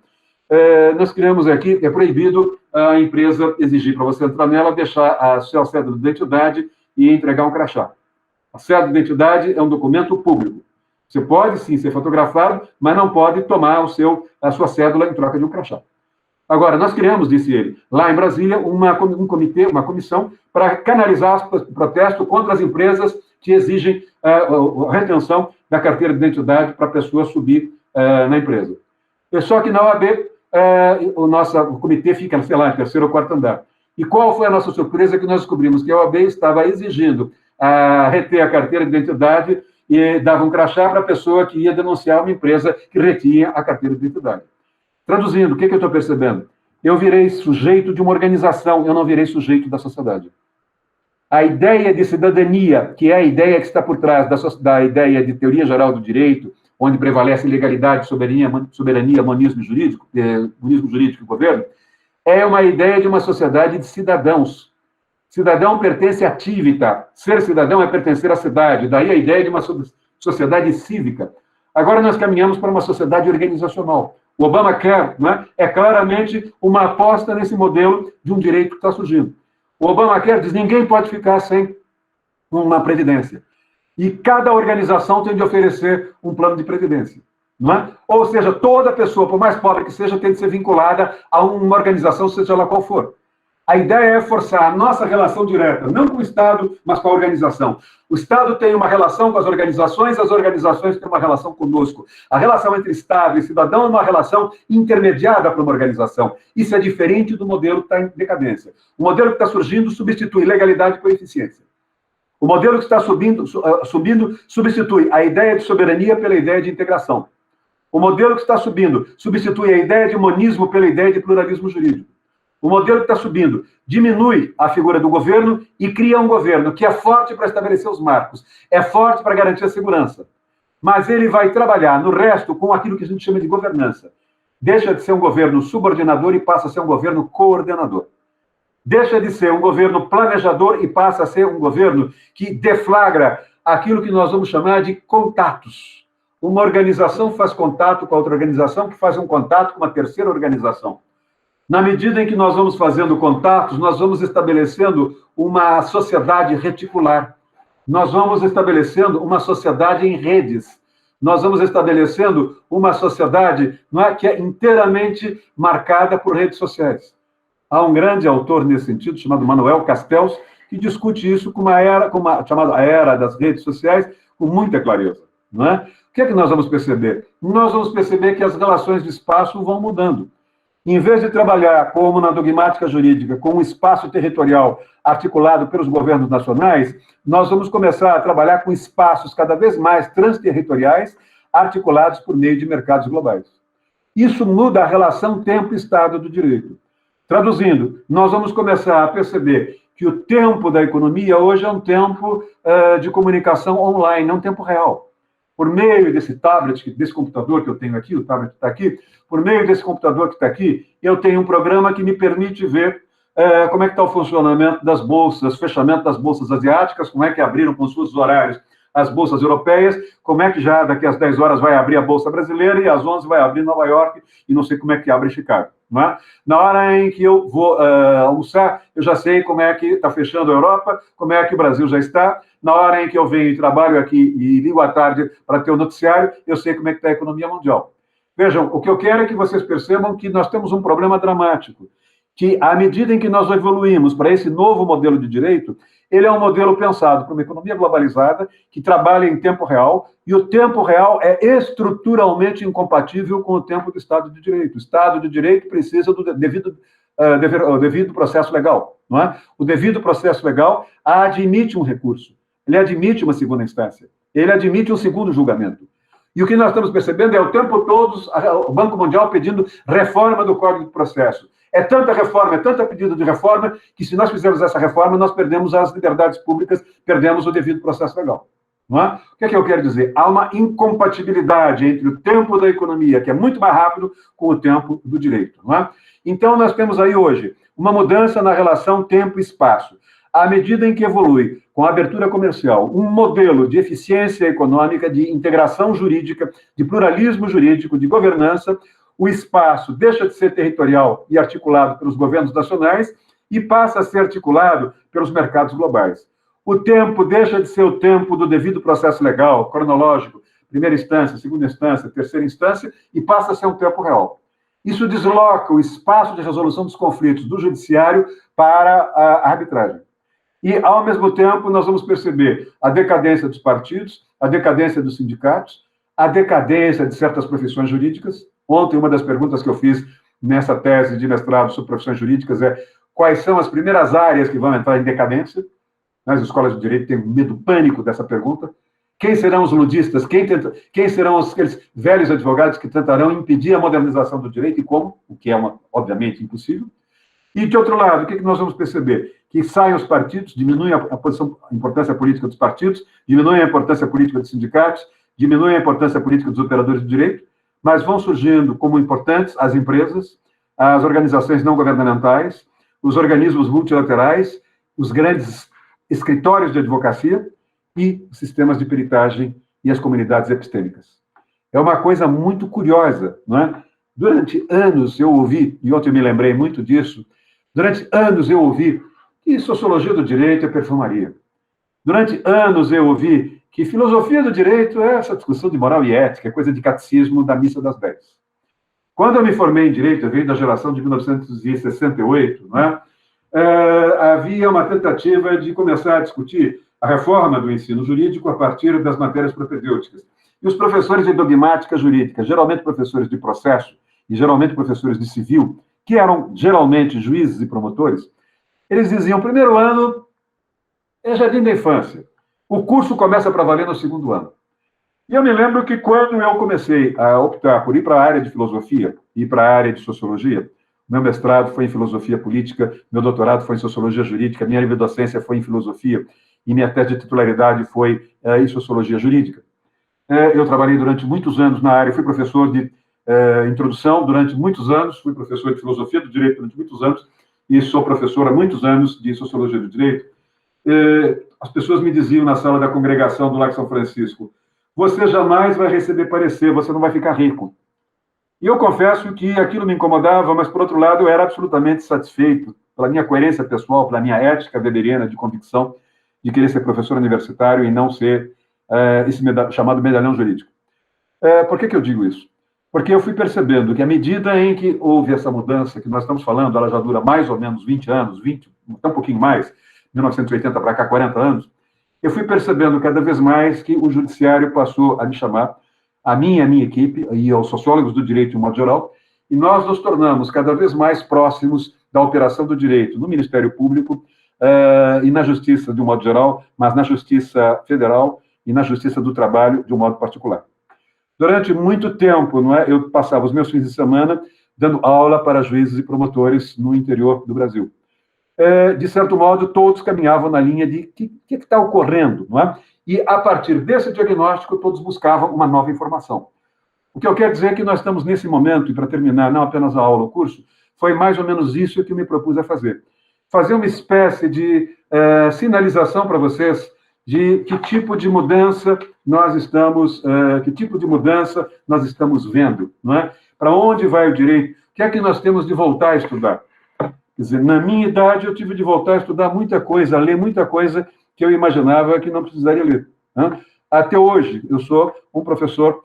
nós criamos aqui, é proibido a empresa exigir para você entrar nela, deixar a sua cédula de identidade e entregar um crachá. A cédula de identidade é um documento público. Você pode, sim, ser fotografado, mas não pode tomar a sua cédula em troca de um crachá. Agora, nós criamos, disse ele, lá em Brasília, um comitê, uma comissão, para canalizar o protesto contra as empresas que exigem a retenção da carteira de identidade para a pessoa subir na empresa. Só que na OAB, o comitê fica, sei lá, em terceiro ou quarto andar. E qual foi a nossa surpresa? Que nós descobrimos que a OAB estava exigindo reter a carteira de identidade e dava um crachá para a pessoa que ia denunciar uma empresa que retinha a carteira de identidade. Traduzindo, o que eu estou percebendo? Eu virei sujeito de uma organização, eu não virei sujeito da sociedade. A ideia de cidadania, que é a ideia que está por trás da ideia de teoria geral do direito, onde prevalece legalidade, soberania, monismo jurídico e governo, é uma ideia de uma sociedade de cidadãos. Cidadão pertence à civita. Ser cidadão é pertencer à cidade. Daí a ideia de uma sociedade cívica. Agora nós caminhamos para uma sociedade organizacional. O Obamacare, né, é claramente uma aposta nesse modelo de um direito que está surgindo. O Obamacare diz que ninguém pode ficar sem uma previdência. E cada organização tem de oferecer um plano de previdência. Não é? Ou seja, toda pessoa, por mais pobre que seja, tem de ser vinculada a uma organização, seja lá qual for. A ideia é forçar a nossa relação direta, não com o Estado, mas com a organização. O Estado tem uma relação com as organizações têm uma relação conosco. A relação entre Estado e cidadão é uma relação intermediada para uma organização. Isso é diferente do modelo que está em decadência. O modelo que está surgindo substitui legalidade por eficiência. O modelo que está subindo substitui a ideia de soberania pela ideia de integração. O modelo que está subindo substitui a ideia de monismo pela ideia de pluralismo jurídico. O modelo que está subindo diminui a figura do governo e cria um governo que é forte para estabelecer os marcos, é forte para garantir a segurança. Mas ele vai trabalhar no resto com aquilo que a gente chama de governança. Deixa de ser um governo subordinador e passa a ser um governo coordenador. Deixa de ser um governo planejador e passa a ser um governo que deflagra aquilo que nós vamos chamar de contatos. Uma organização faz contato com a outra organização, que faz um contato com uma terceira organização. Na medida em que nós vamos fazendo contatos, nós vamos estabelecendo uma sociedade reticular. Nós vamos estabelecendo uma sociedade em redes. Nós vamos estabelecendo uma sociedade, não é, que é inteiramente marcada por redes sociais. Há um grande autor nesse sentido, chamado Manuel Castells, que discute isso com chamada a era das redes sociais, com muita clareza. Não é? O que é que nós vamos perceber? Nós vamos perceber que as relações de espaço vão mudando. Em vez de trabalhar, como na dogmática jurídica, com um espaço territorial articulado pelos governos nacionais, nós vamos começar a trabalhar com espaços cada vez mais transterritoriais, articulados por meio de mercados globais. Isso muda a relação tempo-estado do direito. Traduzindo, nós vamos começar a perceber que o tempo da economia hoje é um tempo de comunicação online, é um tempo real. Por meio desse tablet, desse computador que eu tenho aqui, o tablet está aqui, por meio desse computador que está aqui, eu tenho um programa que me permite ver como é que está o funcionamento das bolsas, fechamento das bolsas asiáticas, como é que abriram com os seus horários as bolsas europeias, como é que já daqui às 10 horas vai abrir a bolsa brasileira e às 11 vai abrir Nova York e não sei como é que abre Chicago. Não é? Na hora em que eu vou almoçar, eu já sei como é que está fechando a Europa, como é que o Brasil já está. Na hora em que eu venho e trabalho aqui e ligo à tarde para ter o noticiário, eu sei como é que está a economia mundial. Vejam, o que eu quero é que vocês percebam que nós temos um problema dramático, que à medida em que nós evoluímos para esse novo modelo de direito, ele é um modelo pensado para uma economia globalizada, que trabalha em tempo real, e o tempo real é estruturalmente incompatível com o tempo do Estado de Direito. O Estado de Direito precisa do devido processo legal. Não é? O devido processo legal admite um recurso, ele admite uma segunda instância, ele admite um segundo julgamento. E o que nós estamos percebendo é o tempo todo o Banco Mundial pedindo reforma do Código de Processo. É tanta reforma, é tanta pedido de reforma, que se nós fizermos essa reforma, nós perdemos as liberdades públicas, perdemos o devido processo legal. Não é? O que é que eu quero dizer? Há uma incompatibilidade entre o tempo da economia, que é muito mais rápido, com o tempo do direito. Não é? Então, nós temos aí hoje uma mudança na relação tempo-espaço. À medida em que evolui, com a abertura comercial, um modelo de eficiência econômica, de integração jurídica, de pluralismo jurídico, de governança, o espaço deixa de ser territorial e articulado pelos governos nacionais e passa a ser articulado pelos mercados globais. O tempo deixa de ser o tempo do devido processo legal, cronológico, primeira instância, segunda instância, terceira instância, e passa a ser um tempo real. Isso desloca o espaço de resolução dos conflitos do judiciário para a arbitragem. E, ao mesmo tempo, nós vamos perceber a decadência dos partidos, a decadência dos sindicatos, a decadência de certas profissões jurídicas. Ontem, uma das perguntas que eu fiz nessa tese de mestrado sobre profissões jurídicas é quais são as primeiras áreas que vão entrar em decadência. As escolas de direito têm medo, pânico dessa pergunta. Quem serão os ludistas? Quem serão aqueles velhos advogados que tentarão impedir a modernização do direito e como? O que é, obviamente, impossível. E, de outro lado, o que nós vamos perceber? Que saem os partidos, diminuem a importância política dos partidos, diminuem a importância política dos sindicatos, diminuem a importância política dos operadores de direito, mas vão surgindo como importantes as empresas, as organizações não governamentais, os organismos multilaterais, os grandes escritórios de advocacia e os sistemas de peritagem e as comunidades epistêmicas. É uma coisa muito curiosa, não é? Durante anos eu ouvi, e ontem eu me lembrei muito disso, durante anos eu ouvi que sociologia do direito é perfumaria. Durante anos eu ouvi que filosofia do direito é essa discussão de moral e ética, é coisa de catecismo da missa das 10. Quando eu me formei em direito, eu venho da geração de 1968, não é? havia uma tentativa de começar a discutir a reforma do ensino jurídico a partir das matérias propedêuticas. E os professores de dogmática jurídica, geralmente professores de processo e geralmente professores de civil, que eram geralmente juízes e promotores, eles diziam: primeiro ano é jardim da infância, o curso começa para valer no segundo ano. E eu me lembro que quando eu comecei a optar por ir para a área de filosofia e para a área de sociologia, meu mestrado foi em filosofia política, meu doutorado foi em sociologia jurídica, minha livre docência foi em filosofia e minha tese de titularidade foi em sociologia jurídica. Eu trabalhei durante muitos anos na área, fui professor de introdução durante muitos anos, fui professor de filosofia do direito durante muitos anos e sou professor há muitos anos de sociologia do direito. As pessoas me diziam na sala da congregação do Lago São Francisco: você jamais vai receber parecer, você não vai ficar rico. E eu confesso que aquilo me incomodava, mas, por outro lado, eu era absolutamente satisfeito pela minha coerência pessoal, pela minha ética weberiana de convicção de querer ser professor universitário e não ser esse chamado medalhão jurídico. Por que eu digo isso? Porque eu fui percebendo que, à medida em que houve essa mudança que nós estamos falando, ela já dura mais ou menos 20 anos, até um pouquinho mais, 1980 para cá, 40 anos, eu fui percebendo cada vez mais que o judiciário passou a me chamar, a minha equipe, e aos sociólogos do direito de um modo geral, e nós nos tornamos cada vez mais próximos da operação do direito no Ministério Público e na Justiça de um modo geral, mas na Justiça Federal e na Justiça do Trabalho de um modo particular. Durante muito tempo, eu passava os meus fins de semana dando aula para juízes e promotores no interior do Brasil. De certo modo, todos caminhavam na linha de o que está ocorrendo, não é? E, a partir desse diagnóstico, todos buscavam uma nova informação. O que eu quero dizer é que nós estamos nesse momento, e para terminar, não apenas a aula, o curso, foi mais ou menos isso que eu me propus a fazer. Fazer uma espécie de sinalização para vocês de que tipo de mudança nós estamos vendo, não é? Para onde vai o direito? O que é que nós temos de voltar a estudar? Quer dizer, na minha idade, eu tive de voltar a estudar muita coisa, a ler muita coisa que eu imaginava que não precisaria ler. Né? Até hoje, eu sou um professor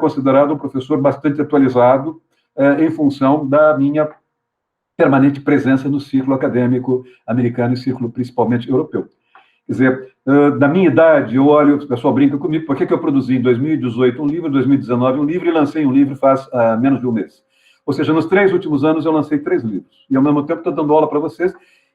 considerado um professor bastante atualizado em função da minha permanente presença no círculo acadêmico americano e círculo principalmente europeu. Quer dizer, da minha idade, eu olho, o pessoal brinca comigo, por que eu produzi em 2018 um livro, em 2019 um livro e lancei um livro faz menos de um mês? Ou seja, nos 3 últimos anos eu lancei 3 livros. E, ao mesmo tempo, estou dando aula para vocês.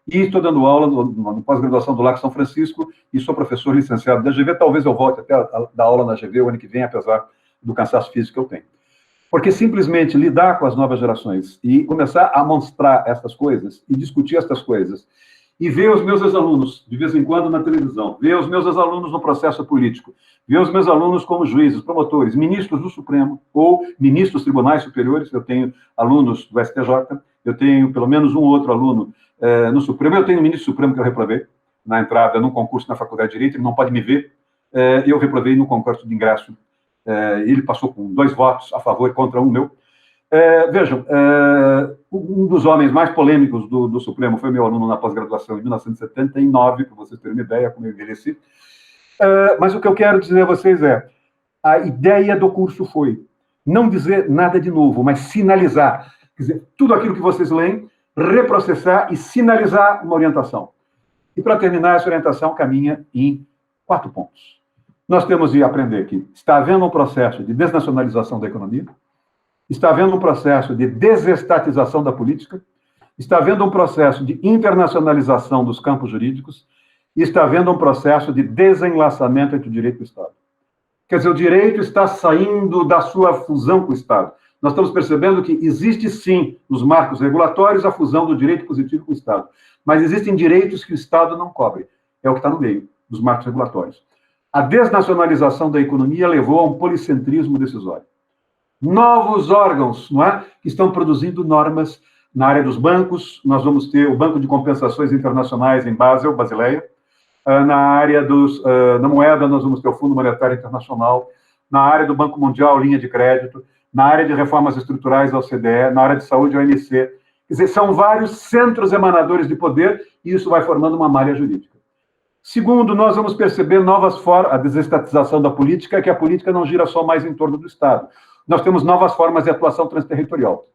E estou dando aula no pós-graduação do Lago São Francisco e sou professor licenciado da GV. Talvez eu volte até a dar aula na GV o ano que vem, apesar do cansaço físico que eu tenho. Porque simplesmente lidar com as novas gerações e começar a mostrar essas coisas e discutir essas coisas e ver os meus ex-alunos, de vez em quando, na televisão, ver os meus ex-alunos no processo político, ver os meus alunos como juízes, promotores, ministros do Supremo ou ministros dos tribunais superiores. Eu tenho alunos do STJ, eu tenho pelo menos um outro aluno no Supremo. Eu tenho um ministro Supremo que eu reprovei na entrada num concurso na Faculdade de Direito, ele não pode me ver, eu reprovei no concurso de ingresso. Ele passou com 2 votos a favor e contra um meu. Vejam, um dos homens mais polêmicos do Supremo foi meu aluno na pós-graduação em 1979, para vocês terem uma ideia como eu envelheci. Mas o que eu quero dizer a vocês a ideia do curso foi não dizer nada de novo, mas sinalizar. Quer dizer, tudo aquilo que vocês leem, reprocessar e sinalizar uma orientação. E, para terminar, essa orientação caminha em 4 pontos. Nós temos de aprender que está havendo um processo de desnacionalização da economia, está havendo um processo de desestatização da política, está havendo um processo de internacionalização dos campos jurídicos e está havendo um processo de desenlaçamento entre o direito e o Estado. Quer dizer, o direito está saindo da sua fusão com o Estado. Nós estamos percebendo que existe, sim, nos marcos regulatórios, a fusão do direito positivo com o Estado. Mas existem direitos que o Estado não cobre. É o que está no meio dos marcos regulatórios. A desnacionalização da economia levou a um policentrismo decisório. Novos órgãos, não é? Que estão produzindo normas na área dos bancos. Nós vamos ter o Banco de Compensações Internacionais em Basel, Basileia. Na área da moeda, nós vamos ter o Fundo Monetário Internacional. Na área do Banco Mundial, linha de crédito. Na área de reformas estruturais, a OCDE. Na área de saúde, a OMC. Quer dizer, são vários centros emanadores de poder e isso vai formando uma malha jurídica. Segundo, nós vamos perceber novas formas, a desestatização da política, que a política não gira só mais em torno do Estado. Nós temos novas formas de atuação transterritorial.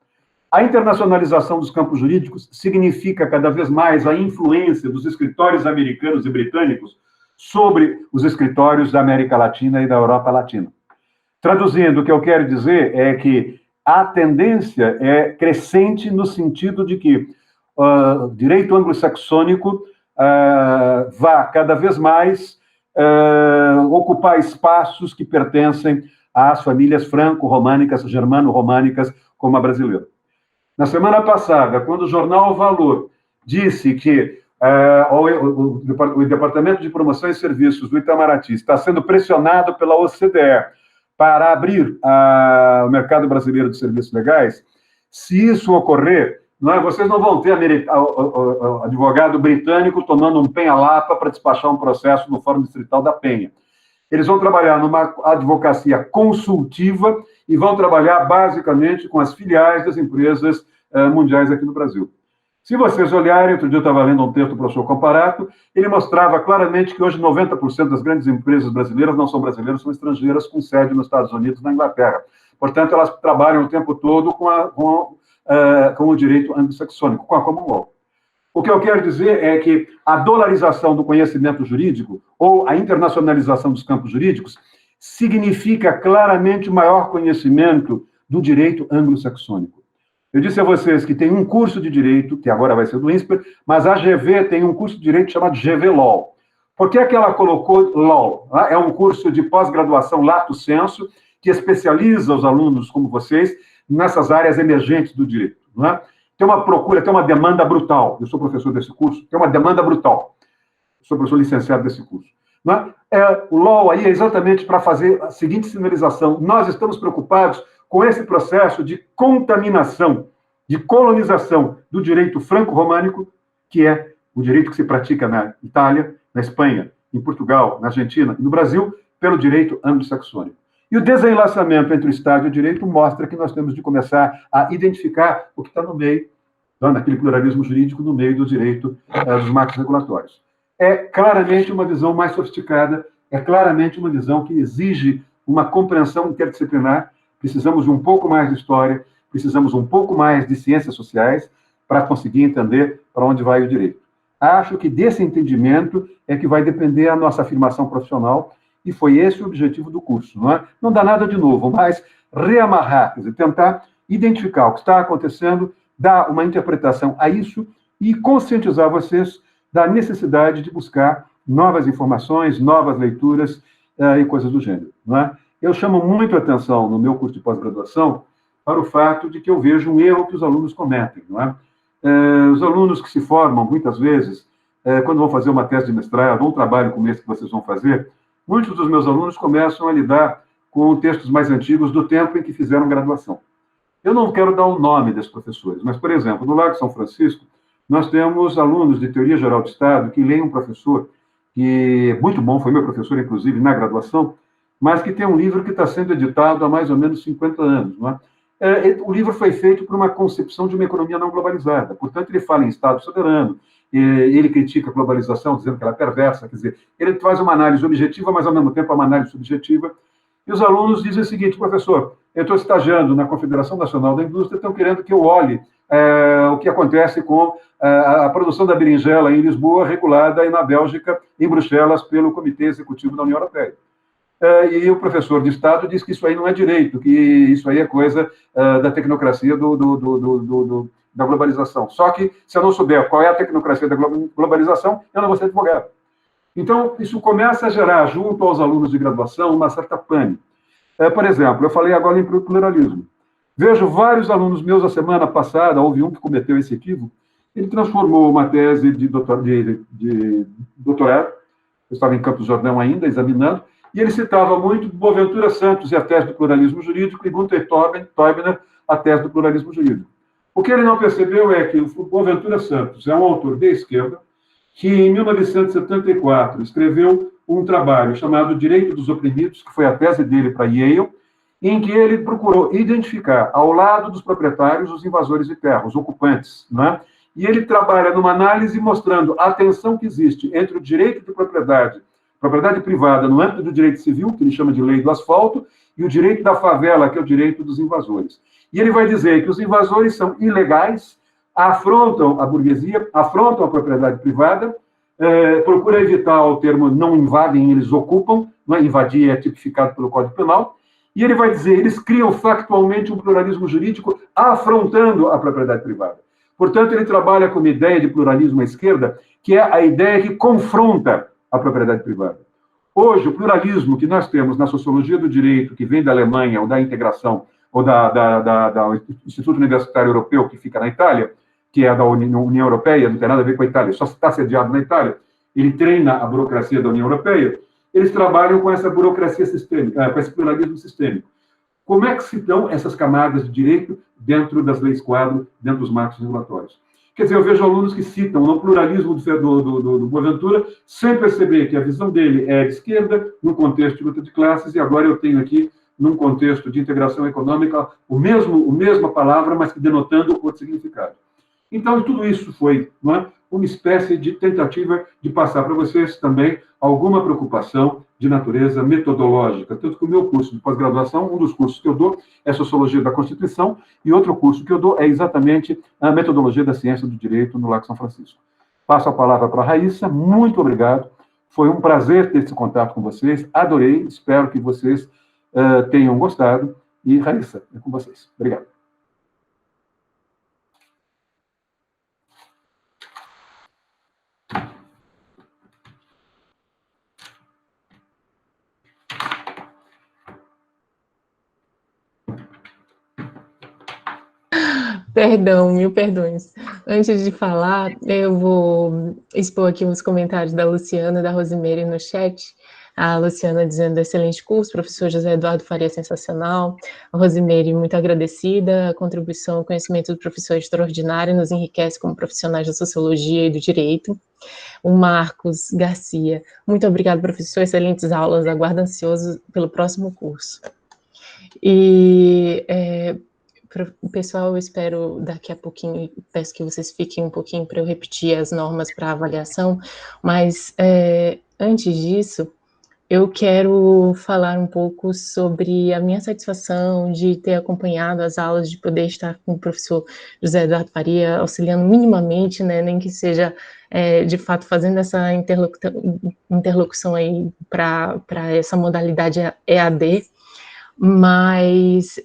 A internacionalização dos campos jurídicos significa cada vez mais a influência dos escritórios americanos e britânicos sobre os escritórios da América Latina e da Europa Latina. Traduzindo, o que eu quero dizer é que a tendência é crescente no sentido de que o direito anglo-saxônico vá cada vez mais ocupar espaços que pertencem às famílias franco-românicas, germano-românicas, como a brasileira. Na semana passada, quando o jornal Valor disse que o Departamento de Promoção e Serviços do Itamaraty está sendo pressionado pela OCDE para abrir o mercado brasileiro de serviços legais, se isso ocorrer, vocês não vão ter advogado britânico tomando um penha-lapa para despachar um processo no Fórum Distrital da Penha. Eles vão trabalhar numa advocacia consultiva e vão trabalhar basicamente com as filiais das empresas mundiais aqui no Brasil. Se vocês olharem, outro dia eu estava lendo um texto do professor Comparato, ele mostrava claramente que hoje 90% das grandes empresas brasileiras não são brasileiras, são estrangeiras, com sede nos Estados Unidos e na Inglaterra. Portanto, elas trabalham o tempo todo com o direito anglo-saxônico, com a Common Law. O que eu quero dizer é que a dolarização do conhecimento jurídico, ou a internacionalização dos campos jurídicos, significa claramente maior conhecimento do direito anglo-saxônico. Eu disse a vocês que tem um curso de direito, que agora vai ser do INSPER, mas a GV tem um curso de direito chamado GV Law. Por que ela colocou Law? É um curso de pós-graduação lato sensu, que especializa os alunos como vocês nessas áreas emergentes do direito. Não é? Tem uma procura, tem uma demanda brutal. Eu sou professor desse curso, tem uma demanda brutal. Eu sou professor licenciado desse curso. Não é? O Law aí é exatamente para fazer a seguinte sinalização. Nós estamos preocupados com esse processo de contaminação, de colonização do direito franco-românico, que é o direito que se pratica na Itália, na Espanha, em Portugal, na Argentina e no Brasil, pelo direito anglo-saxônico. E o desenlaçamento entre o Estado e o direito mostra que nós temos de começar a identificar o que está no meio, naquele pluralismo jurídico, no meio do direito dos marcos regulatórios. É claramente uma visão mais sofisticada, é claramente uma visão que exige uma compreensão interdisciplinar. Precisamos de um pouco mais de história, precisamos um pouco mais de ciências sociais para conseguir entender para onde vai o direito. Acho que desse entendimento é que vai depender a nossa afirmação profissional, e foi esse o objetivo do curso. Não é? Não dá nada de novo, mas reamarrar, quer dizer, tentar identificar o que está acontecendo, dar uma interpretação a isso e conscientizar vocês da necessidade de buscar novas informações, novas leituras e coisas do gênero. Não é? Eu chamo muito a atenção no meu curso de pós-graduação para o fato de que eu vejo um erro que os alunos cometem. Não é? Os alunos que se formam, muitas vezes, quando vão fazer uma tese de mestrado ou um trabalho como esse que vocês vão fazer, muitos dos meus alunos começam a lidar com textos mais antigos do tempo em que fizeram graduação. Eu não quero dar o nome desses professores, mas, por exemplo, no Largo São Francisco, nós temos alunos de Teoria Geral do Estado que leem um professor que é muito bom, foi meu professor, inclusive, na graduação, mas que tem um livro que está sendo editado há mais ou menos 50 anos. Não é? O livro foi feito por uma concepção de uma economia não globalizada. Portanto, ele fala em Estado soberano, ele critica a globalização, dizendo que ela é perversa, quer dizer, ele faz uma análise objetiva, mas, ao mesmo tempo, uma análise subjetiva. E os alunos dizem o seguinte: professor, eu estou estagiando na Confederação Nacional da Indústria, estão querendo que eu olhe o que acontece com a produção da berinjela em Lisboa, regulada na Bélgica, em Bruxelas, pelo Comitê Executivo da União Europeia. E o professor de Estado diz que isso aí não é direito, que isso aí é coisa da tecnocracia da globalização. Só que, se eu não souber qual é a tecnocracia da globalização, eu não vou ser advogado. Então, isso começa a gerar, junto aos alunos de graduação, uma certa pane. Por exemplo, eu falei agora em pluralismo. Vejo vários alunos meus, a semana passada, houve um que cometeu esse equívoco, ele transformou uma tese de doutorado, eu estava em Campos Jordão ainda, examinando, e ele citava muito Boaventura Santos e a tese do pluralismo jurídico, e Gunther Teubner, a tese do pluralismo jurídico. O que ele não percebeu é que o Boaventura Santos é um autor de esquerda que, em 1974, escreveu um trabalho chamado Direito dos Oprimidos, que foi a tese dele para Yale, em que ele procurou identificar, ao lado dos proprietários, os invasores de terra, os ocupantes, né? E ele trabalha numa análise mostrando a tensão que existe entre o direito de propriedade privada no âmbito do direito civil, que ele chama de lei do asfalto, e o direito da favela, que é o direito dos invasores. E ele vai dizer que os invasores são ilegais, afrontam a burguesia, afrontam a propriedade privada, procura evitar o termo não invadem, eles ocupam, não é? Invadir é tipificado pelo Código Penal, e ele vai dizer, eles criam factualmente um pluralismo jurídico afrontando a propriedade privada. Portanto, ele trabalha com uma ideia de pluralismo à esquerda, que é a ideia que confronta a propriedade privada. Hoje, o pluralismo que nós temos na sociologia do direito, que vem da Alemanha, ou da integração, ou do Instituto Universitário Europeu, que fica na Itália, que é da União Europeia, não tem nada a ver com a Itália, só está sediado na Itália, ele treina a burocracia da União Europeia, eles trabalham com essa burocracia sistêmica, com esse pluralismo sistêmico. Como é que se dão essas camadas de direito dentro das leis quadro, dentro dos marcos regulatórios? Quer dizer, eu vejo alunos que citam no pluralismo do Boaventura, sem perceber que a visão dele é de esquerda, no contexto de luta de classes, e agora eu tenho aqui, num contexto de integração econômica, a mesma palavra, mas que denotando outro significado. Então, tudo isso foi, não é, uma espécie de tentativa de passar para vocês também alguma preocupação de natureza metodológica. Tanto que o meu curso de pós-graduação, um dos cursos que eu dou é Sociologia da Constituição, e outro curso que eu dou é exatamente a Metodologia da Ciência do Direito no Largo São Francisco. Passo a palavra para a Raíssa, muito obrigado. Foi um prazer ter esse contato com vocês, adorei, espero que vocês tenham gostado. E, Raíssa, é com vocês. Obrigado. Perdão, mil perdões. Antes de falar, eu vou expor aqui uns comentários da Luciana e da Rosimeire no chat. A Luciana dizendo, excelente curso, professor José Eduardo Faria, sensacional. A Rosimeire, muito agradecida, a contribuição, o conhecimento do professor é extraordinário, nos enriquece como profissionais da sociologia e do direito. O Marcos Garcia, muito obrigado, professor, excelentes aulas, aguardo ansioso pelo próximo curso. E... pessoal, eu espero daqui a pouquinho, peço que vocês fiquem um pouquinho para eu repetir as normas para avaliação, mas antes disso, eu quero falar um pouco sobre a minha satisfação de ter acompanhado as aulas, de poder estar com o professor José Eduardo Faria, auxiliando minimamente, né, nem que seja, de fato, fazendo essa interlocução aí para essa modalidade EAD, mas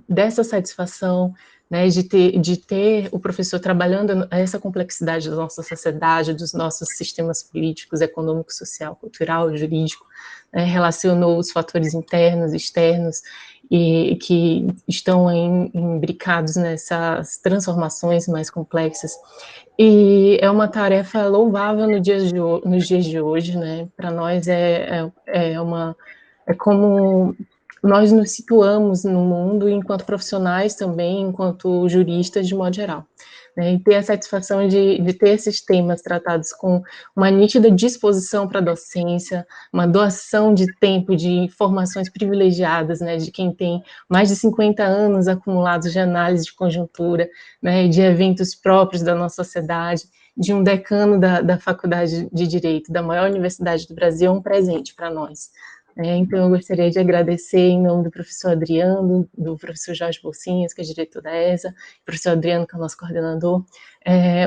dessa satisfação, né, de ter o professor trabalhando essa complexidade da nossa sociedade, dos nossos sistemas políticos, econômico, social, cultural, jurídico, né, relacionou os fatores internos, externos, e que estão aí imbricados nessas transformações mais complexas. E é uma tarefa louvável nos dias de hoje, né? Para nós é como nós nos situamos no mundo enquanto profissionais também, enquanto juristas de modo geral, né? E ter a satisfação de ter esses temas tratados com uma nítida disposição para a docência, uma doação de tempo, de informações privilegiadas, né, de quem tem mais de 50 anos acumulados de análise de conjuntura, né, de eventos próprios da nossa sociedade, de um decano da Faculdade de Direito, da maior universidade do Brasil, é um presente para nós. Então, eu gostaria de agradecer em nome do professor Adriano, do professor Jorge Bolsinhas, que é diretor da ESA, do professor Adriano, que é o nosso coordenador,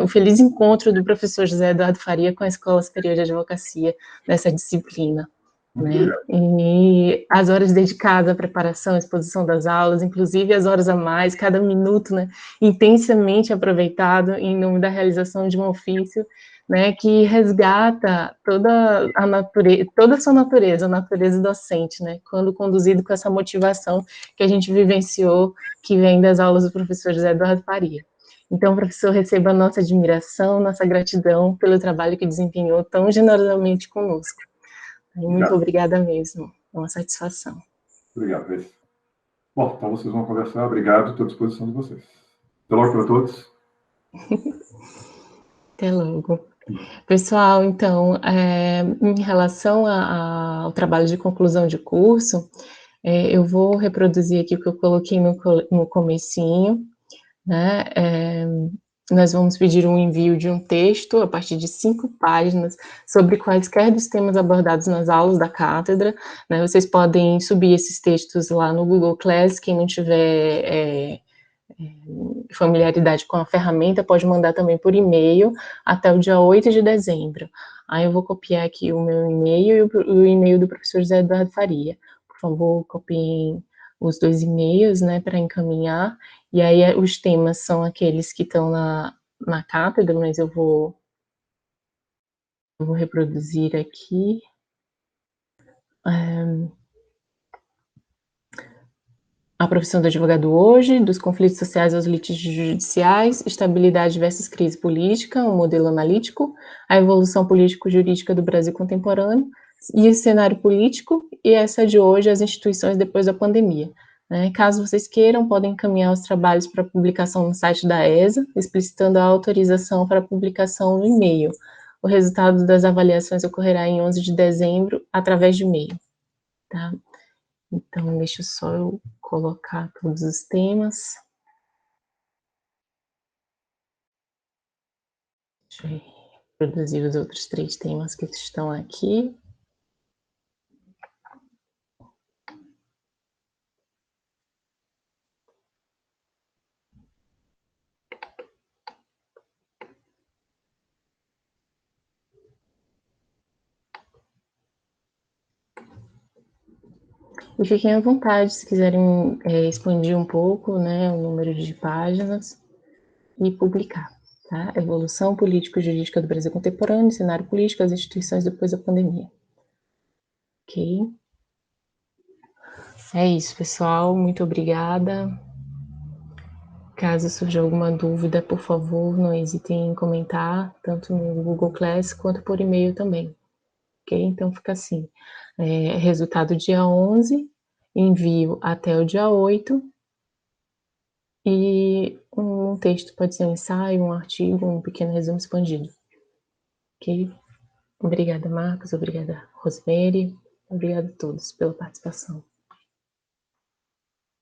o feliz encontro do professor José Eduardo Faria com a Escola Superior de Advocacia nessa disciplina. Né? E as horas dedicadas à preparação, à exposição das aulas, inclusive as horas a mais, cada minuto, né, intensamente aproveitado em nome da realização de um ofício, né, que resgata toda a natureza, toda a sua natureza, a natureza docente, né, quando conduzido com essa motivação que a gente vivenciou, que vem das aulas do professor José Eduardo Faria. Então, professor, receba a nossa admiração, nossa gratidão pelo trabalho que desempenhou tão generosamente conosco. Muito obrigada mesmo, é uma satisfação. Obrigado, Grace. Bom, então vocês vão conversar, obrigado, estou à disposição de vocês. Até logo para todos. Até logo. Pessoal, então, em relação ao trabalho de conclusão de curso, eu vou reproduzir aqui o que eu coloquei no comecinho, né, nós vamos pedir um envio de um texto, a partir de 5 páginas, sobre quaisquer dos temas abordados nas aulas da cátedra, né, vocês podem subir esses textos lá no Google Class, quem não tiver familiaridade com a ferramenta, pode mandar também por e-mail, até o dia 8 de dezembro. Aí eu vou copiar aqui o meu e-mail e o e-mail do professor José Eduardo Faria. Por favor, copiem os 2 e-mails, né, para encaminhar, e aí os temas são aqueles que estão na cátedra, mas eu vou reproduzir aqui. A profissão do advogado hoje, dos conflitos sociais aos litígios judiciais, estabilidade versus crise política, um modelo analítico, a evolução político-jurídica do Brasil contemporâneo, e o cenário político, e essa de hoje, as instituições depois da pandemia. Caso vocês queiram, podem encaminhar os trabalhos para publicação no site da ESA, explicitando a autorização para publicação no e-mail. O resultado das avaliações ocorrerá em 11 de dezembro, através de e-mail. Tá? Então, deixa só eu colocar todos os temas. Deixa eu reproduzir os outros 3 temas que estão aqui. E fiquem à vontade, se quiserem expandir um pouco, né, o número de páginas e publicar, tá? Evolução político-jurídica do Brasil contemporâneo, cenário político, as instituições depois da pandemia. Ok? É isso, pessoal. Muito obrigada. Caso surja alguma dúvida, por favor, não hesitem em comentar, tanto no Google Class quanto por e-mail também. Ok? Então, fica assim. Resultado dia 11, envio até o dia 8, e um texto pode ser um ensaio, um artigo, um pequeno resumo expandido. Ok? Obrigada, Marcos. Obrigada, Rosemary. Obrigada a todos pela participação.